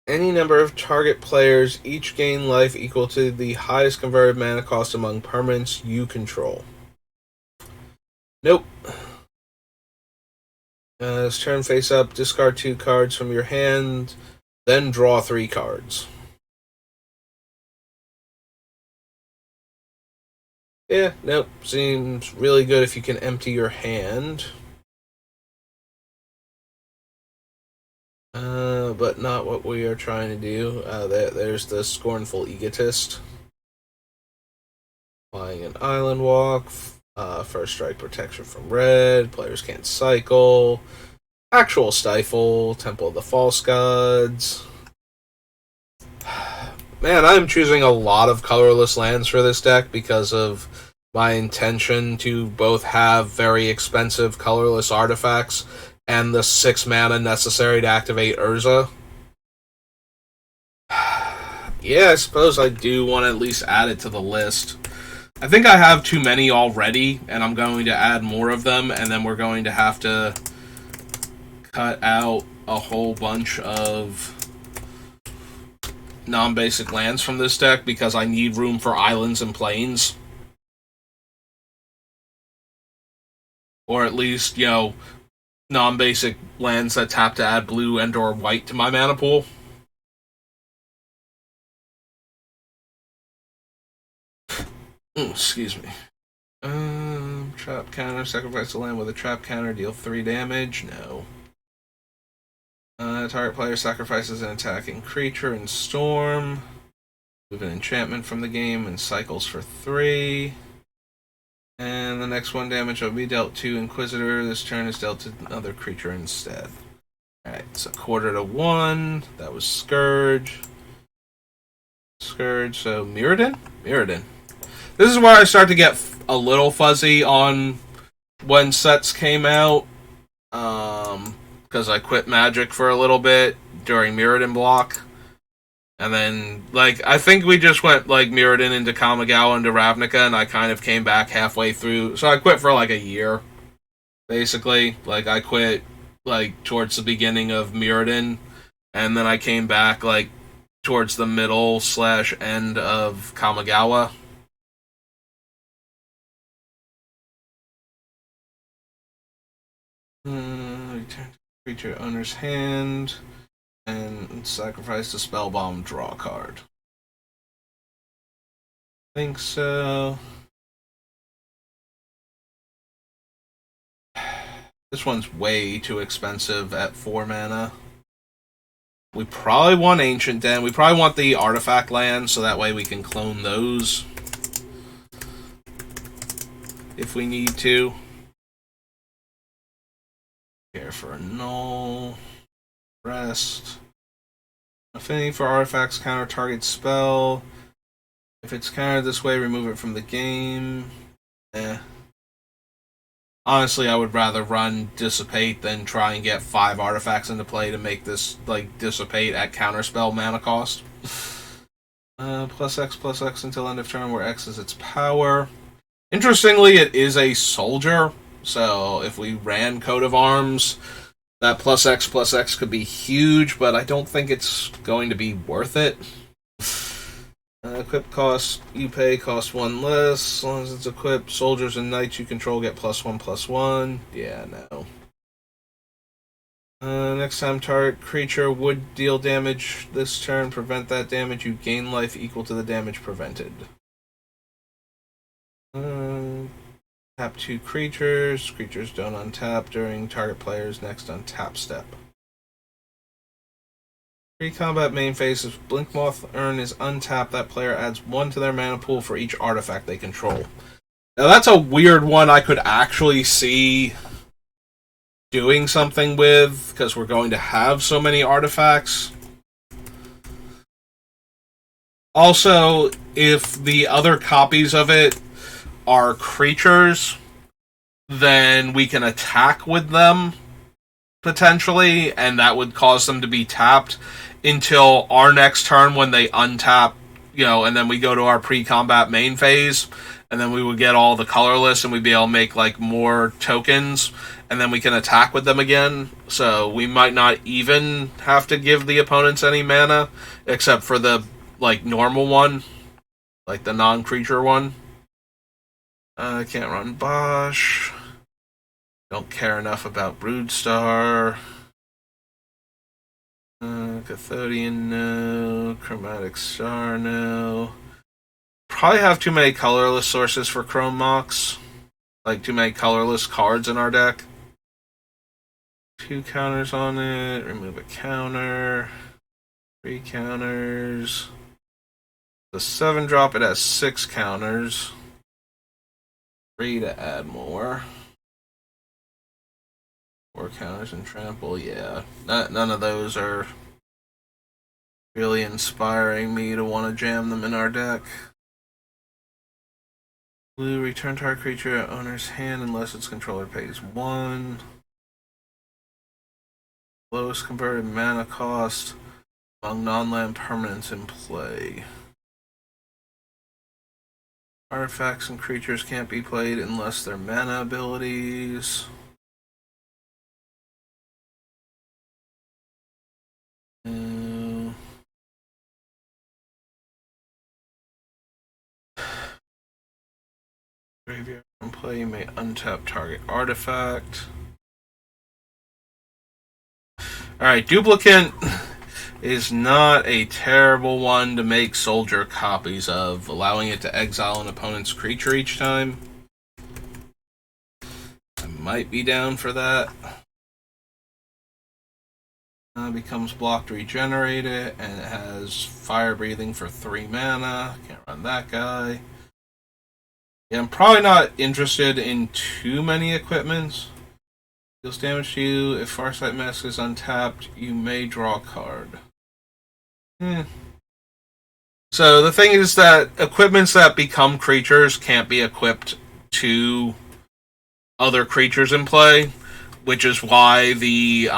Any number of target players each gain life equal to the highest converted mana cost among permanents you control. Nope. This turn face up, discard 2 cards from your hand, then draw 3 cards. Yeah, nope. Seems really good if you can empty your hand. But not what we are trying to do. There's the Scornful Egotist. Flying an Island Walk. First strike protection from red. Players can't cycle. Actual Stifle. Temple of the False Gods. Man, I'm choosing a lot of colorless lands for this deck because of my intention to both have very expensive colorless artifacts and the 6 mana necessary to activate Urza. Yeah, I suppose I do want to at least add it to the list. I think I have too many already, and I'm going to add more of them, and then we're going to have to cut out a whole bunch of non-basic lands from this deck because I need room for islands and plains. Or at least, non-basic lands that tap to add blue and or white to my mana pool. Excuse me. Trap counter, sacrifice a land with a trap counter, deal 3 damage. No. Target player sacrifices an attacking creature in Storm. Move an enchantment from the game and cycles for 3. And the next 1 damage will be dealt to Inquisitor. This turn is dealt to another creature instead. Alright, so quarter to 1. That was Scourge. Scourge, so Mirrodin? Mirrodin. This is where I start to get a little fuzzy on when sets came out. Because I quit Magic for a little bit during Mirrodin block. And then, like, I think we just went, like, Mirrodin into Kamigawa into Ravnica, and I kind of came back halfway through. So I quit for, like, a year, basically. Like, I quit, like, towards the beginning of Mirrodin, and then I came back, like, towards the middle/end of Kamigawa. Return to creature owner's hand, and sacrifice the Spellbomb, draw a card. I think so. This one's way too expensive at 4 mana. We probably want Ancient Den. We probably want the artifact land, so that way we can clone those if we need to. Care for a null. Rest. Affinity for artifacts, counter target spell. If it's countered this way, remove it from the game. Honestly, I would rather run Dissipate than try and get 5 artifacts into play to make this, like, Dissipate at counterspell mana cost. +X until end of turn, where X is its power. Interestingly, it is a soldier, so if we ran Coat of Arms, that +X could be huge, but I don't think it's going to be worth it. Equip cost, you pay, cost 1 less. As long as it's equipped, soldiers and knights you control get +1/+1. Yeah, no. Next time target creature would deal damage this turn. Prevent that damage. You gain life equal to the damage prevented. Tap 2 creatures. Creatures don't untap during target player's next untap step. Pre-combat main phase, if Blinkmoth Urn is untapped, that player adds 1 to their mana pool for each artifact they control. Now that's a weird one I could actually see doing something with, because we're going to have so many artifacts. Also, if the other copies of it are creatures, then we can attack with them, potentially, and that would cause them to be tapped until our next turn when they untap, and then we go to our pre-combat main phase, and then we would get all the colorless, and we'd be able to make, like, more tokens, and then we can attack with them again. So we might not even have to give the opponents any mana, except for the, like, normal one, like the non-creature one. I can't run Bosch. Don't care enough about Broodstar. Cathodian, no. Chromatic Star, no. Probably have too many colorless sources for Chrome Mox. Like, too many colorless cards in our deck. 2 counters on it. Remove a counter. 3 counters. The 7-drop, it has 6 counters. 3 to add more. 4 counters and trample, yeah. None of those are really inspiring me to want to jam them in our deck. Blue, return target creature at owner's hand unless its controller pays 1. Lowest converted mana cost among non-land permanents in play. Artifacts and creatures can't be played unless they're mana abilities. Graveyard in play, you may untap target artifact. Alright, Duplicant is not a terrible one to make soldier copies of, allowing it to exile an opponent's creature each time. I might be down for that. Becomes blocked, regenerate it, and it has fire breathing for 3 mana. Can't run that guy. Yeah, I'm probably not interested in too many equipments. Deals damage to you. If Farsight Mask is untapped, you may draw a card. Hmm. So the thing is that equipments that become creatures can't be equipped to other creatures in play, which is why the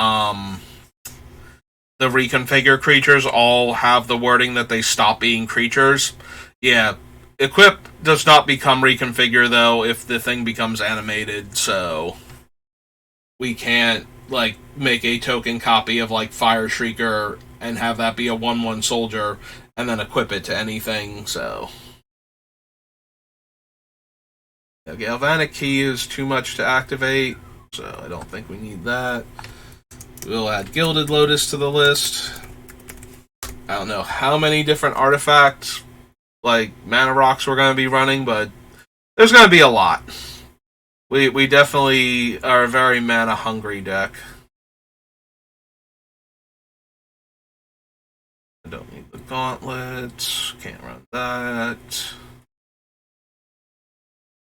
reconfigure creatures all have the wording that they stop being creatures. Yeah, equip does not become reconfigure though if the thing becomes animated, so we can't like make a token copy of like Fire Shrieker and have that be a 1/1 soldier and then equip it to anything, so yeah, Galvanic Key is too much to activate, so I don't think we need that. We'll add Gilded Lotus to the list. I don't know how many different artifacts, like mana rocks, we're going to be running, but there's going to be a lot. We definitely are a very mana hungry deck. I don't need the gauntlet. Can't run that.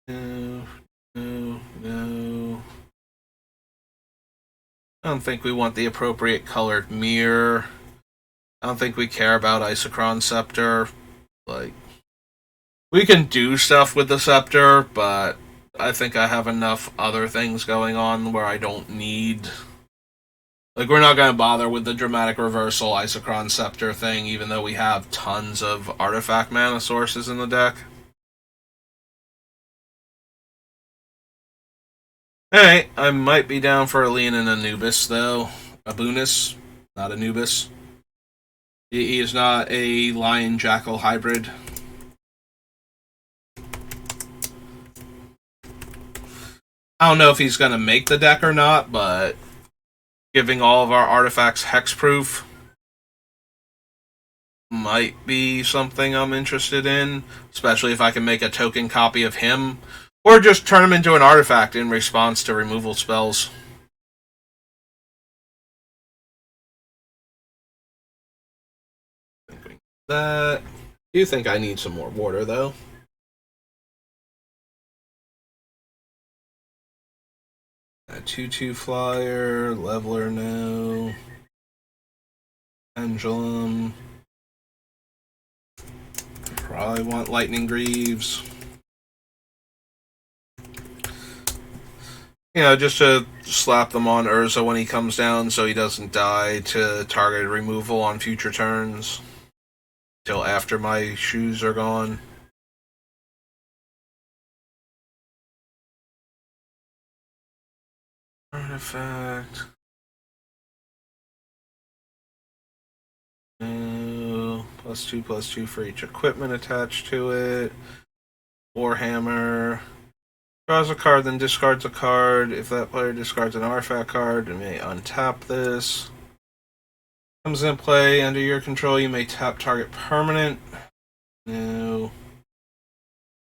No, no, no. I don't think we want the appropriate colored mirror. I don't think we care about Isochron Scepter. Like, we can do stuff with the Scepter, but I think I have enough other things going on where I don't need. Like, we're not going to bother with the Dramatic Reversal Isochron Scepter thing, even though we have tons of artifact mana sources in the deck. Alright, I might be down for a lean in Anubis, though. Abunus, not Anubis. He is not a Lion Jackal hybrid. I don't know if he's going to make the deck or not, but giving all of our artifacts hexproof might be something I'm interested in, especially if I can make a token copy of him, or just turn him into an artifact in response to removal spells. That. I do think I need some more water, though. A 2/2 flyer, leveler, no. Pendulum. Probably want Lightning Greaves. You know, just to slap them on Urza when he comes down so he doesn't die to targeted removal on future turns. Till after my shoes are gone. Artifact. +2/+2 for each equipment attached to it. Warhammer. Draws a card, then discards a card. If that player discards an artifact card, it may untap this. Comes in play under your control, you may tap target permanent. No.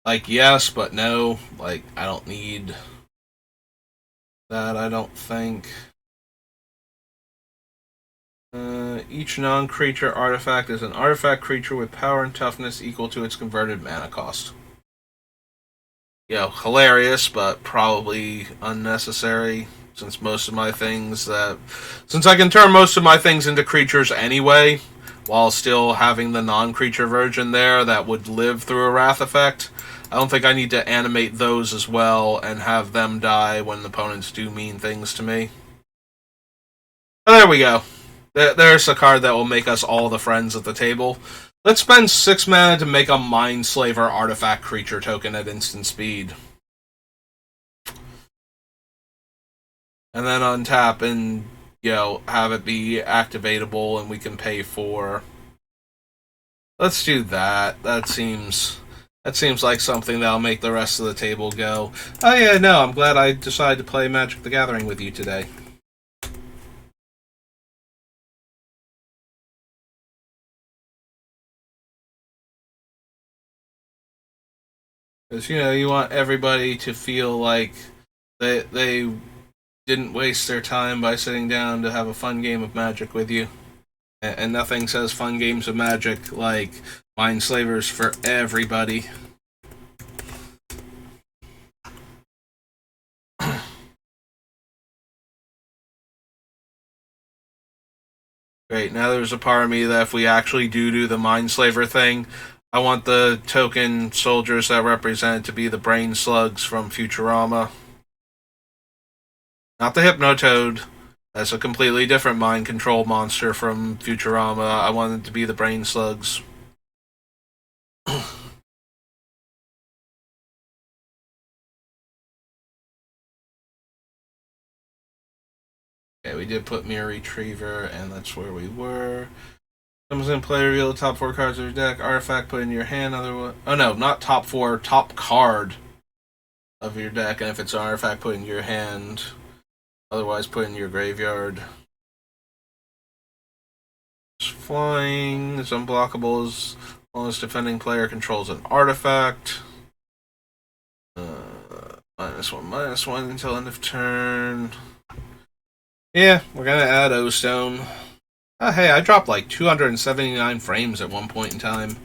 Like, yes, but no. Like, I don't need that, I don't think. Each non-creature artifact is an artifact creature with power and toughness equal to its converted mana cost. You know, hilarious, but probably unnecessary, since most of my things that... Since I can turn most of my things into creatures anyway, while still having the non-creature version there that would live through a Wrath effect, I don't think I need to animate those as well and have them die when opponents do mean things to me. But there we go. There's a card that will make us all the friends at the table. Let's spend 6 mana to make a Mindslaver artifact creature token at instant speed. And then untap and, you know, have it be activatable and we can pay for... Let's do that. That seems like something that'll make the rest of the table go, oh yeah, no, I'm glad I decided to play Magic the Gathering with you today. Because, you know, you want everybody to feel like they didn't waste their time by sitting down to have a fun game of Magic with you. And nothing says fun games of Magic like Mind Slavers for everybody. Great. Now there's a part of me that if we actually do the Mindslaver thing, I want the token soldiers that represent to be the brain slugs from Futurama. Not the Hypnotoad. That's a completely different mind control monster from Futurama. I want it to be the brain slugs. Okay, we did put Mirror Retriever, and that's where we were. Comes in play, reveal the top 4 cards of your deck. Artifact put in your hand. Otherwise, oh no, not top 4, top card of your deck. And if it's an artifact, put in your hand. Otherwise, put in your graveyard. It's flying. It's unblockable as long as defending player controls an artifact. -1/-1 until end of turn. Yeah, we're gonna add O-Stone. Oh, hey, I dropped like 279 frames at one point in time.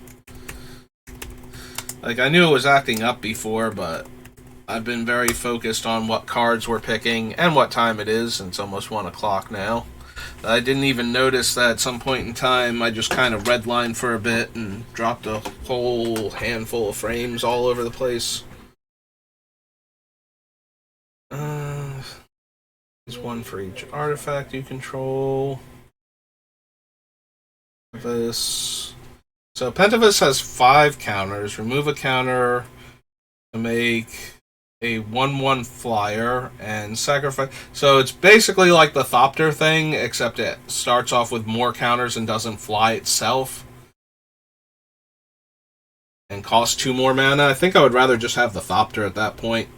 Like, I knew it was acting up before, but I've been very focused on what cards we're picking and what time it is. It's almost 1 o'clock now. I didn't even notice that at some point in time I just kind of redlined for a bit and dropped a whole handful of frames all over the place. There's one for each artifact you control. This. So Pentavis has 5 counters. Remove a counter to make a 1/1 flyer and sacrifice. So it's basically like the Thopter thing, except it starts off with more counters and doesn't fly itself. And costs 2 more mana. I think I would rather just have the Thopter at that point.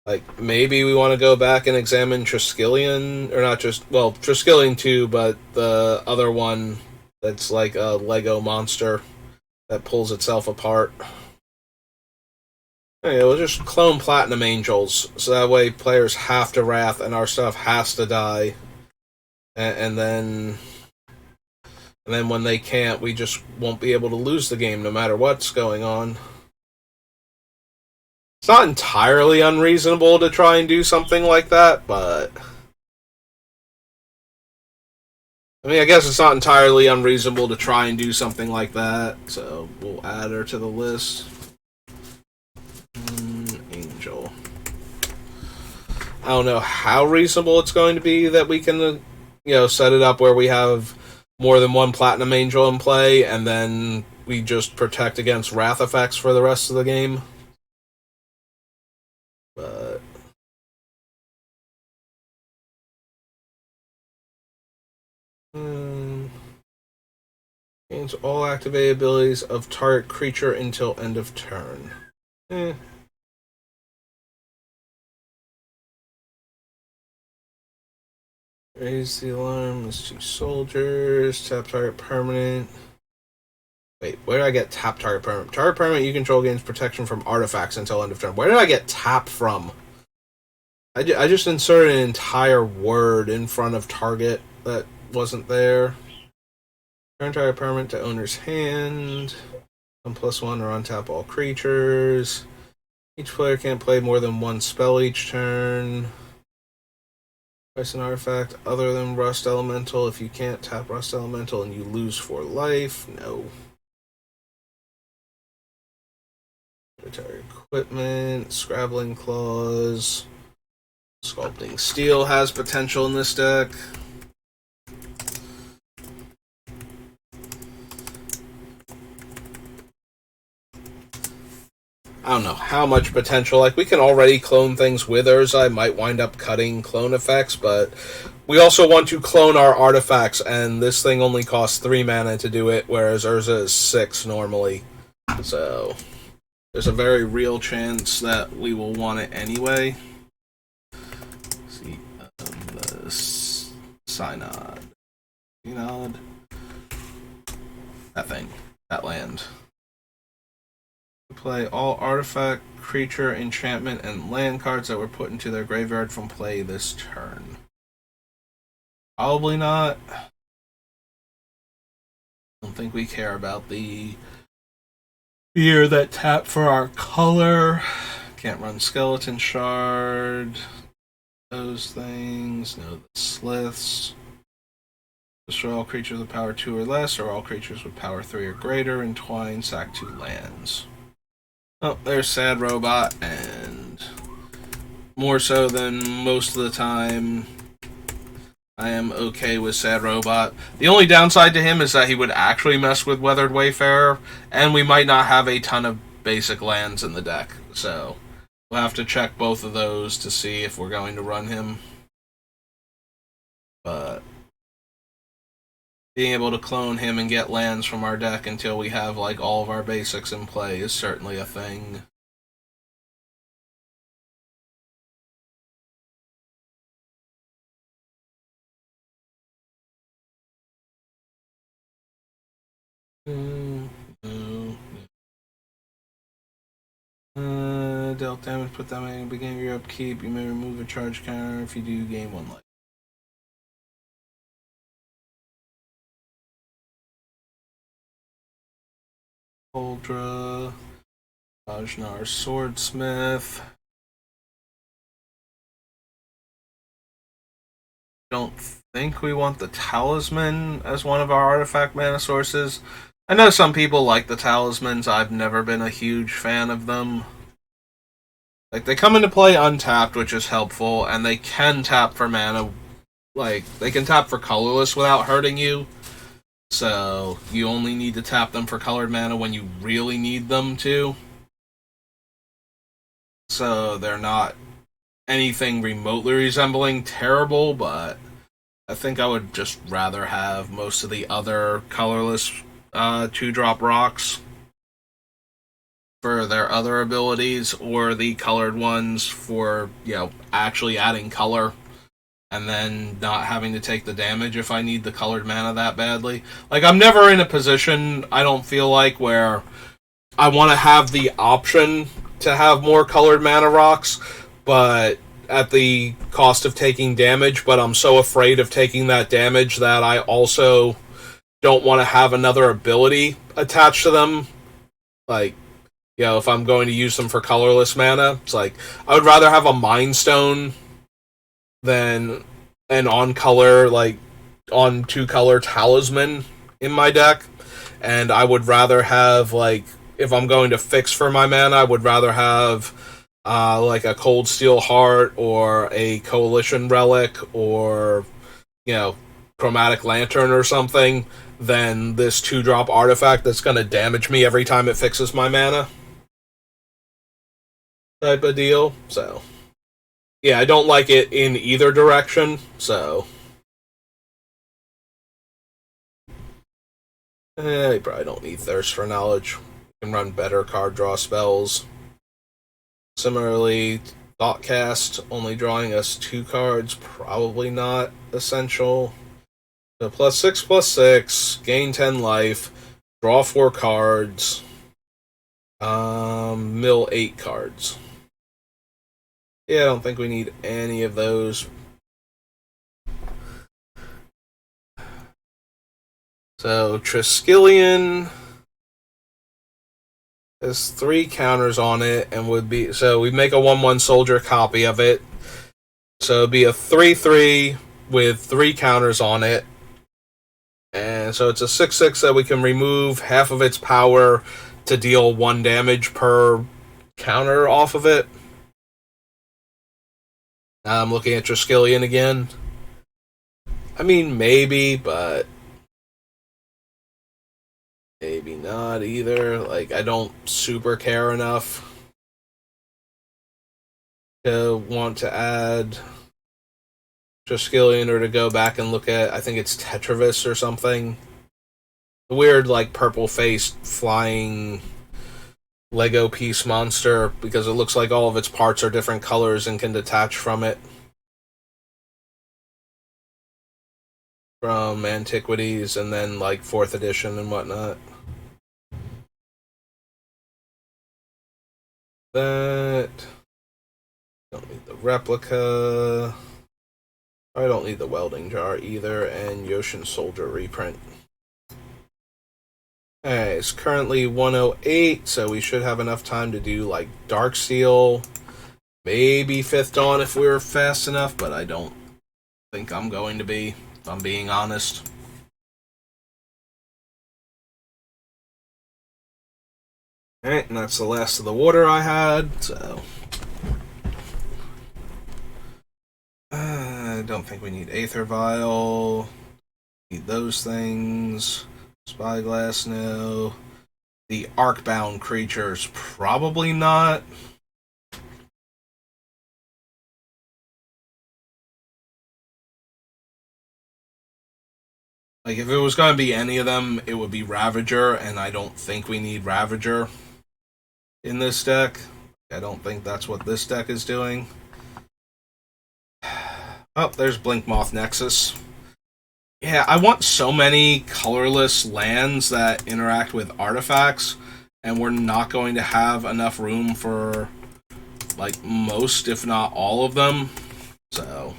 Like, maybe we want to go back and examine Triskelion, or not just, well, Triskelion 2, but the other one that's like a Lego monster that pulls itself apart. Okay, we'll just clone Platinum Angels, so that way players have to Wrath and our stuff has to die. And then when they can't, we just won't be able to lose the game no matter what's going on. It's not entirely unreasonable to try and do something like that, but I mean, I guess it's not entirely unreasonable to try and do something like that, so we'll add her to the list. Angel. I don't know how reasonable it's going to be that we can, set it up where we have more than one Platinum Angel in play, and then we just protect against Wrath effects for the rest of the game. But gains all activated abilities of target creature until end of turn. Raise the alarm. There's 2 soldiers. Tap target permanent. Wait, where did I get tap target permanent? Target permanent you control gains protection from artifacts until end of turn. Where did I get tap from? I just inserted an entire word in front of target that wasn't there. Turn target permanent to owner's hand. 1/+1 or untap all creatures. Each player can't play more than 1 spell each turn. Price an artifact other than Rust Elemental. If you can't tap Rust Elemental and you lose 4 life, no. Military equipment, Scrabbling Claws. Sculpting Steel has potential in this deck. I don't know how much potential. Like, we can already clone things with Urza. I might wind up cutting clone effects, but we also want to clone our artifacts, and this thing only costs 3 mana to do it, whereas Urza is 6 normally. So there's a very real chance that we will want it anyway. Let's see, the Synod. That thing. That land. Play all artifact, creature, enchantment, and land cards that were put into their graveyard from play this turn. Probably not. I don't think we care about the fear that tap for our color. Can't run Skeleton Shard. Those things. No, the Sliths. Destroy all creatures with power 2 or less, or all creatures with power 3 or greater. Entwine, sack 2 lands. Oh, there's Sad Robot, and more so than most of the time, I am okay with Sad Robot. The only downside to him is that he would actually mess with Weathered Wayfarer, and we might not have a ton of basic lands in the deck, so we'll have to check both of those to see if we're going to run him. But being able to clone him and get lands from our deck until we have like all of our basics in play is certainly a thing. No. Dealt damage, put that in the beginning of your upkeep. You may remove a charge counter if you do gain 1 life. Ultra. Ajnar Swordsmith. Don't think we want the Talisman as one of our artifact mana sources. I know some people like the Talismans. I've never been a huge fan of them. Like, they come into play untapped, which is helpful, and they can tap for mana. Like, they can tap for colorless without hurting you. So, you only need to tap them for colored mana when you really need them to. So, they're not anything remotely resembling terrible, but I think I would just rather have most of the other colorless 2-drop rocks for their other abilities, or the colored ones for, actually adding color and then not having to take the damage if I need the colored mana that badly. Like, I'm never in a position, I don't feel like, where I want to have the option to have more colored mana rocks, but at the cost of taking damage, but I'm so afraid of taking that damage that I also don't want to have another ability attached to them. Like, if I'm going to use them for colorless mana, it's like, I would rather have a Mind Stone than an on-color, on 2-color Talisman in my deck. And I would rather have, if I'm going to fix for my mana, I would rather have, a Cold Steel Heart, or a Coalition Relic, or, Chromatic Lantern or something, than this 2-drop artifact that's going to damage me every time it fixes my mana. Type of deal. So, yeah, I don't like it in either direction, so you probably don't need Thirst for Knowledge. You can run better card draw spells. Similarly, Thoughtcast, only drawing us 2 cards, probably not essential. So +6/+6, gain 10 life, draw 4 cards, mill 8 cards. Yeah, I don't think we need any of those. So, Triskelion has 3 counters on it, and would be... So, we make a 1/1 soldier copy of it. So, it'd be a 3/3 with 3 counters on it. And so, it's a 6/6 that we can remove half of its power to deal 1 damage per counter off of it. I'm looking at Triskelion again. I mean, maybe, but maybe not either. Like, I don't super care enough to want to add Triskelion, or to go back and look at, I think it's Tetravis or something. The weird, purple-faced flying Lego piece monster, because it looks like all of its parts are different colors and can detach from it. From Antiquities, and then 4th edition and whatnot. That. Don't need the replica. I don't need the welding jar either, and Yoshin Soldier reprint. Okay, it's currently 108, so we should have enough time to do Darksteel, maybe 5th Dawn if we were fast enough, but I don't think I'm going to be, if I'm being honest. Alright, and that's the last of the water I had, so... I don't think we need Aether Vial. Need those things. Spyglass, no. The Arcbound creatures, probably not. Like, if it was going to be any of them, it would be Ravager, and I don't think we need Ravager in this deck. I don't think that's what this deck is doing. Oh, there's Blinkmoth Nexus. Yeah, I want so many colorless lands that interact with artifacts, and we're not going to have enough room for, like, most, if not all of them. So...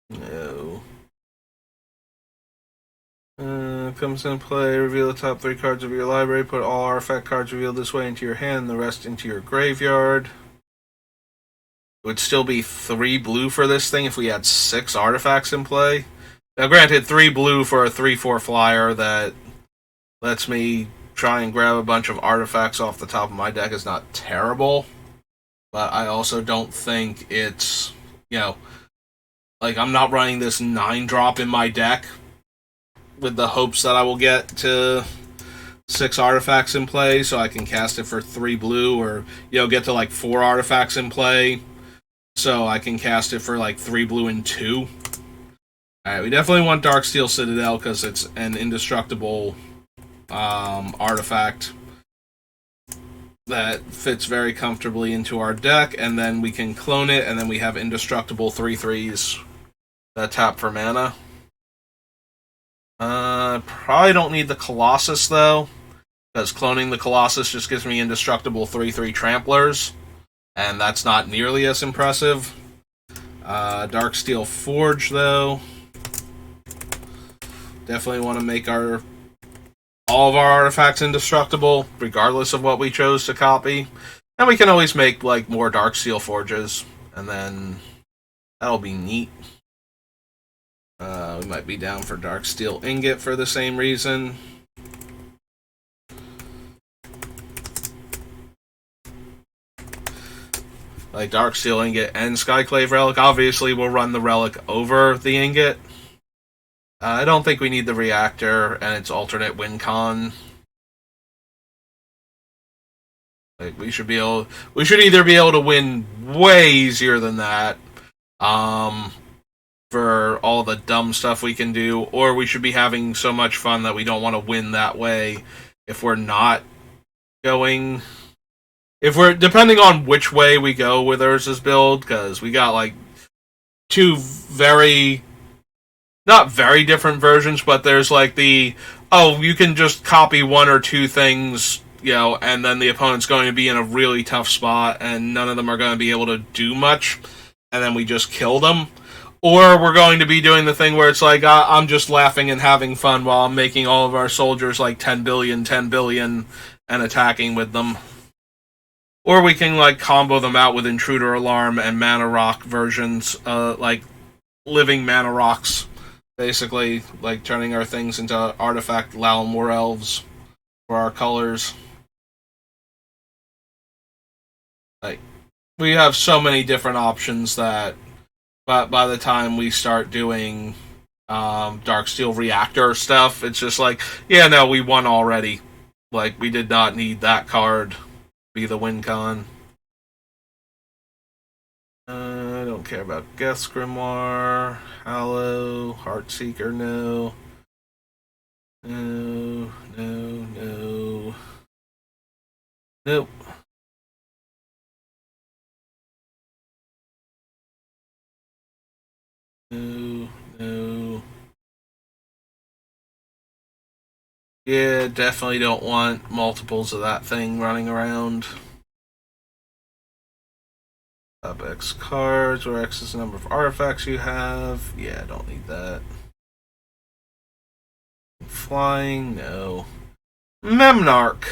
no. Comes into play, reveal the top 3 cards of your library, put all artifact cards revealed this way into your hand, the rest into your graveyard. It would still be 3 blue for this thing if we had 6 artifacts in play. Now granted, 3 blue for a 3/4 flyer that lets me try and grab a bunch of artifacts off the top of my deck is not terrible. But I also don't think it's, you know, like, I'm not running this 9-drop in my deck with the hopes that I will get to 6 artifacts in play so I can cast it for 3 blue, or, you know, get to like 4 artifacts in play so I can cast it for like 3 blue and 2. Alright, we definitely want Darksteel Citadel because it's an indestructible artifact that fits very comfortably into our deck, and then we can clone it, and then we have indestructible 3/3s that tap for mana. Probably don't need the Colossus, though, because cloning the Colossus just gives me indestructible 3/3 Tramplers, and that's not nearly as impressive. Darksteel Forge, though. Definitely want to make all of our artifacts indestructible, regardless of what we chose to copy. And we can always make, like, more Darksteel Forges, and then that'll be neat. We might be down for Darksteel Ingot for the same reason. Like, Darksteel Ingot and Skyclave Relic. Obviously, we'll run the Relic over the Ingot. I don't think we need the Reactor and its alternate win con. Like, we should either be able to win way easier than that, for all the dumb stuff we can do, or we should be having so much fun that we don't want to win that way if we're not going... depending on which way we go with Urza's build, because we got, like, 2 not very different versions, but there's, like, you can just copy 1 or 2 things, you know, and then the opponent's going to be in a really tough spot, and none of them are going to be able to do much, and then we just kill them. Or we're going to be doing the thing where it's like, I'm just laughing and having fun while I'm making all of our soldiers like 10 billion, and attacking with them. Or we can, like, combo them out with Intruder Alarm and Mana Rock versions, like living Mana Rocks, basically, like turning our things into artifact Lalamore Elves for our colors. Like, we have so many different options that... But by the time we start doing Darksteel Reactor stuff, it's just like, yeah, no, we won already. Like, we did not need that card be the win con. I don't care about Geth's Grimoire, Hallow, Heartseeker, no. No. Nope. No. Yeah, definitely don't want multiples of that thing running around. Top X cards, or X is the number of artifacts you have. Yeah, don't need that. Flying, no. Memnarch.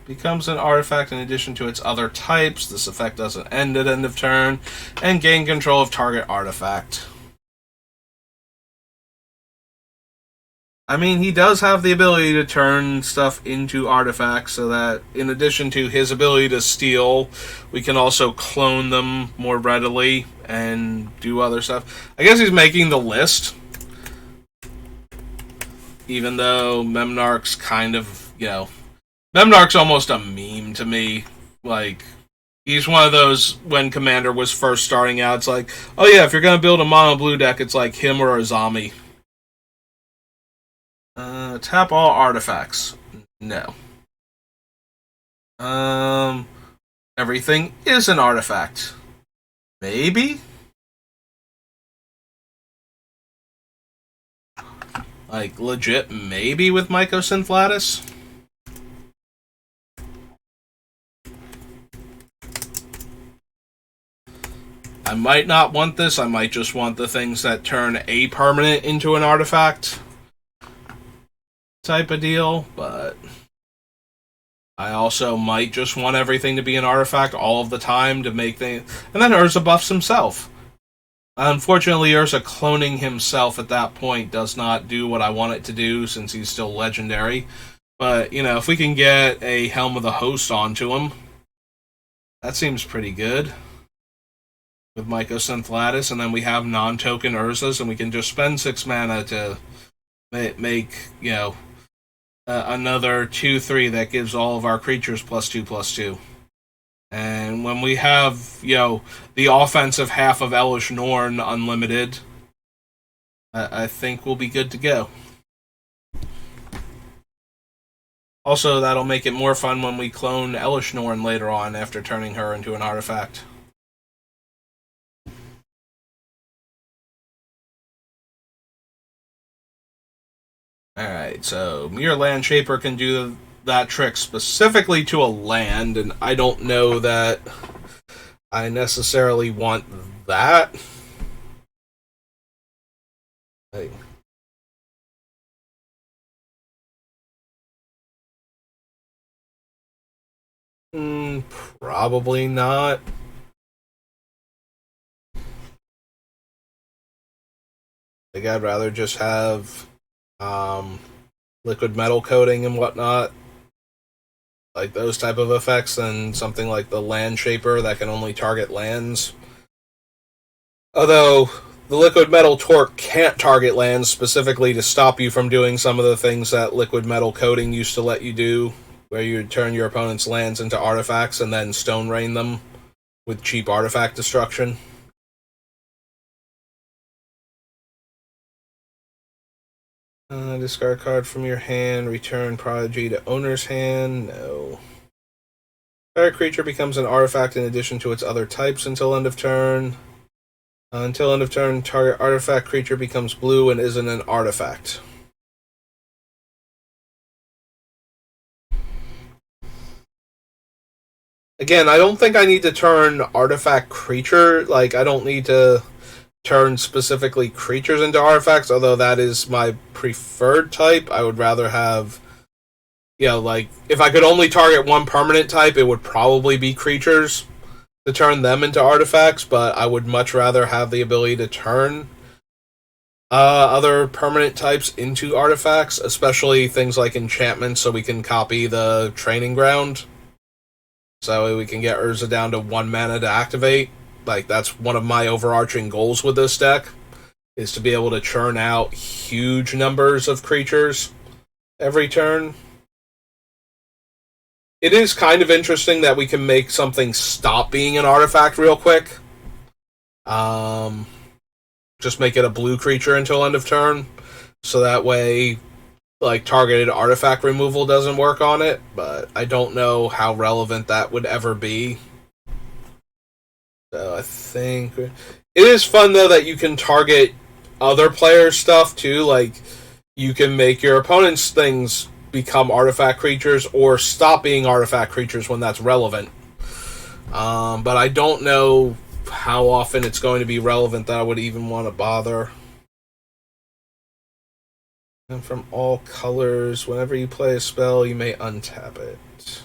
becomes an artifact in addition to its other types. This effect doesn't end at end of turn. And gain control of target artifact. I mean, he does have the ability to turn stuff into artifacts, so that in addition to his ability to steal, we can also clone them more readily and do other stuff. I guess he's making the list, even though Memnarch's kind of, Memnarch's almost a meme to me. Like, he's one of those, when Commander was first starting out, it's like, oh yeah, if you're going to build a mono blue deck, it's like him or a zombie. Tap all artifacts. No. Everything is an artifact. Maybe? Like, legit maybe with Mycosynth Lattice? I might not want this. I might just want the things that turn a permanent into an artifact type of deal, but I also might just want everything to be an artifact all of the time to make things. And then Urza buffs himself. Unfortunately, Urza cloning himself at that point does not do what I want it to do, since he's still legendary. But, if we can get a Helm of the Host onto him, that seems pretty good. With Mycosynth Lattice, and then we have non-token Urzas, and we can just spend 6 mana to make, another 2/3 that gives all of our creatures +2/+2. And when we have, the offensive half of Elish Norn unlimited, I think we'll be good to go. Also, that'll make it more fun when we clone Elish Norn later on after turning her into an artifact. Alright, so Mirror Land Shaper can do that trick specifically to a land, and I don't know that I necessarily want that. Hey. Probably not. I think I'd rather just have liquid metal coating and whatnot, like those type of effects, than something like the Land Shaper that can only target lands. Although the liquid metal torque can't target lands, specifically to stop you from doing some of the things that liquid metal coating used to let you do, where you would turn your opponent's lands into artifacts and then stone rain them with cheap artifact destruction. Discard card from your hand, return Prodigy to owner's hand. No. Target creature becomes an artifact in addition to its other types until end of turn. Until end of turn, target artifact creature becomes blue and isn't an artifact. Again, I don't think I need to turn artifact creature. Like, I don't need to turn specifically creatures into artifacts, although that is my preferred type. I would rather have, if I could only target one permanent type, it would probably be creatures to turn them into artifacts, but I would much rather have the ability to turn other permanent types into artifacts, especially things like enchantments, so we can copy the training ground. So we can get Urza down to 1 mana to activate. Like, that's one of my overarching goals with this deck, is to be able to churn out huge numbers of creatures every turn. It is kind of interesting that we can make something stop being an artifact real quick. Just make it a blue creature until end of turn, so that way, like, targeted artifact removal doesn't work on it, but I don't know how relevant that would ever be. So I think it is fun, though, that you can target other players' stuff too. Like, you can make your opponent's things become artifact creatures or stop being artifact creatures when that's relevant. But I don't know how often it's going to be relevant that I would even want to bother. And from all colors, whenever you play a spell, you may untap it.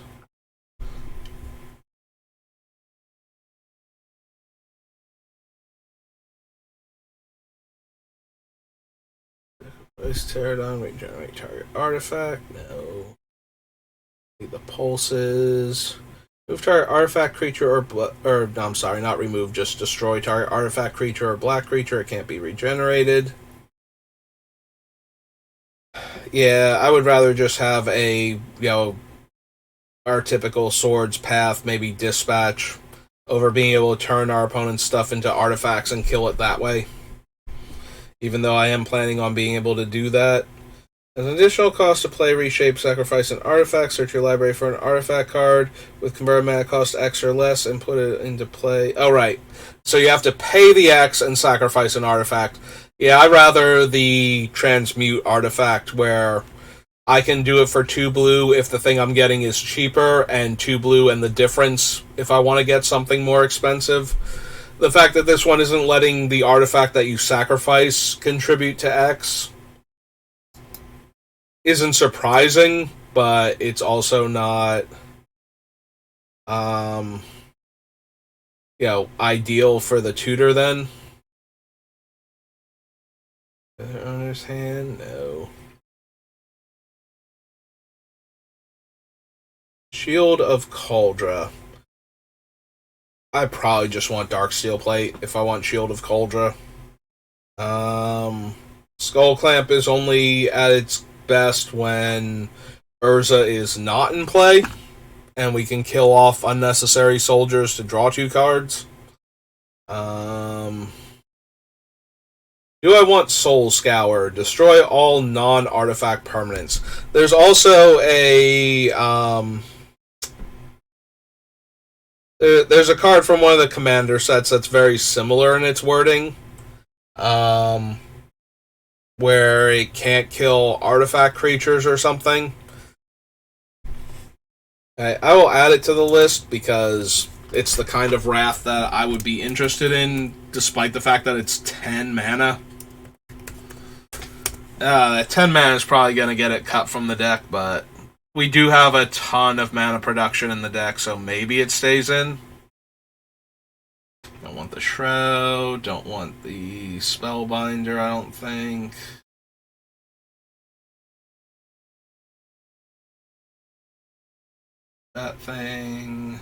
Place Pterodon, regenerate target artifact. No. Need the pulses. Move target artifact creature or no, I'm sorry, not remove, just destroy target artifact creature or black creature. It can't be regenerated. Yeah, I would rather just have a, our typical swords path, maybe dispatch, over being able to turn our opponent's stuff into artifacts and kill it that way. Even though I am planning on being able to do that. As an additional cost to play, reshape, sacrifice an artifact, search your library for an artifact card with converted mana cost X or less and put it into play. Oh, right. So you have to pay the X and sacrifice an artifact. Yeah, I'd rather the transmute artifact where I can do it for 2 blue if the thing I'm getting is cheaper, and 2 blue and the difference if I want to get something more expensive. The fact that this one isn't letting the artifact that you sacrifice contribute to X isn't surprising, but it's also not, ideal for the tutor then. Owner's hand? No. Shield of Cauldra. I probably just want Darksteel Plate if I want Shield of Cauldra. Skull Clamp is only at its best when Urza is not in play, and we can kill off unnecessary soldiers to draw 2 cards. Do I want Soul Scour? Destroy all non-artifact permanents. There's also a there's a card from one of the commander sets that's very similar in its wording, where it can't kill artifact creatures or something. I will add it to the list because it's the kind of wrath that I would be interested in, despite the fact that it's 10 mana. That 10 mana is probably going to get it cut from the deck, but we do have a ton of mana production in the deck, so maybe it stays in. Don't want the Shroud, don't want the Spellbinder, I don't think. That thing.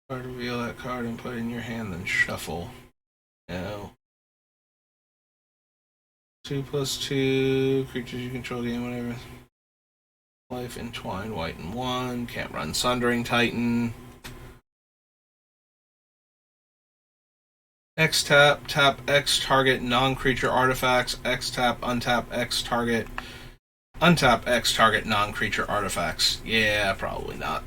Card, reveal that card and put it in your hand, then shuffle. No. 2/2, creatures you control gain whatever. Life, Entwine, white and 1. Can't run Sundering Titan. X tap, tap X target non-creature artifacts. X tap, untap X target. Untap X target non-creature artifacts. Yeah, probably not.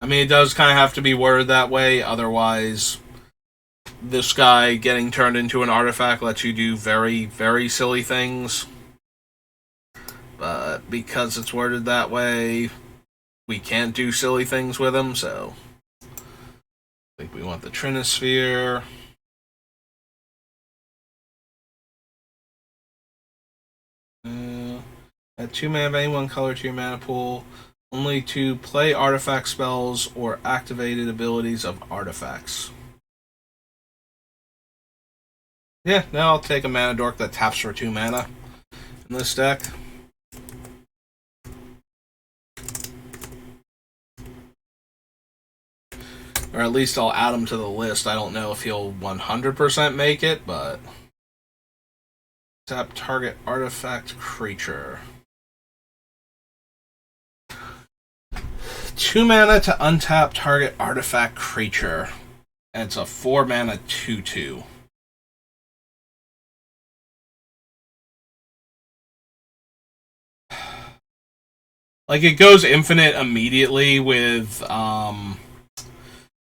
I mean, it does kind of have to be worded that way, otherwise this guy getting turned into an artifact lets you do very, very silly things. But because it's worded that way, we can't do silly things with him, so I think we want the Trinisphere. Add 2 mana of any one color to your mana pool, only to play artifact spells or activated abilities of artifacts. Yeah, now I'll take a mana dork that taps for 2 mana in this deck. Or at least I'll add him to the list. I don't know if he'll 100% make it, but tap target artifact creature. 2 mana to untap target artifact creature. And it's a 4 mana 2/2. Like, it goes infinite immediately with an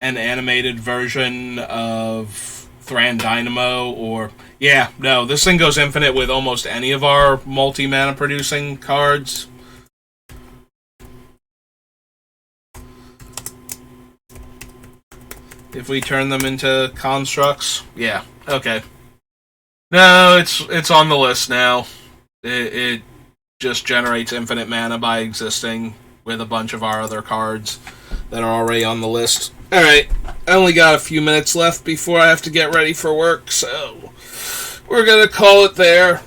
animated version of Thran Dynamo, or... Yeah, no, this thing goes infinite with almost any of our multi-mana producing cards. If we turn them into constructs. Yeah, okay. No, it's on the list now. It just generates infinite mana by existing with a bunch of our other cards that are already on the list. Alright, I only got a few minutes left before I have to get ready for work, so we're gonna call it there.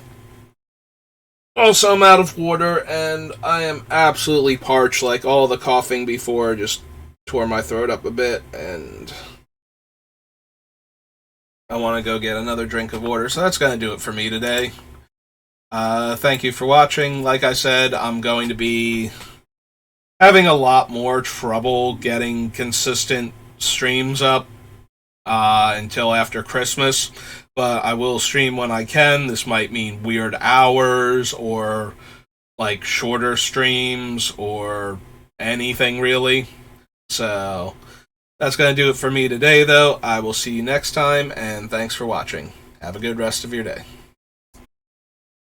Also, I'm out of water, and I am absolutely parched. Like, all the coughing before just tore my throat up a bit, and I want to go get another drink of water. So that's going to do it for me today. Thank you for watching. Like I said, I'm going to be having a lot more trouble getting consistent streams up until after Christmas. But I will stream when I can. This might mean weird hours or like shorter streams or anything really. So that's going to do it for me today, though. I will see you next time, and thanks for watching. Have a good rest of your day.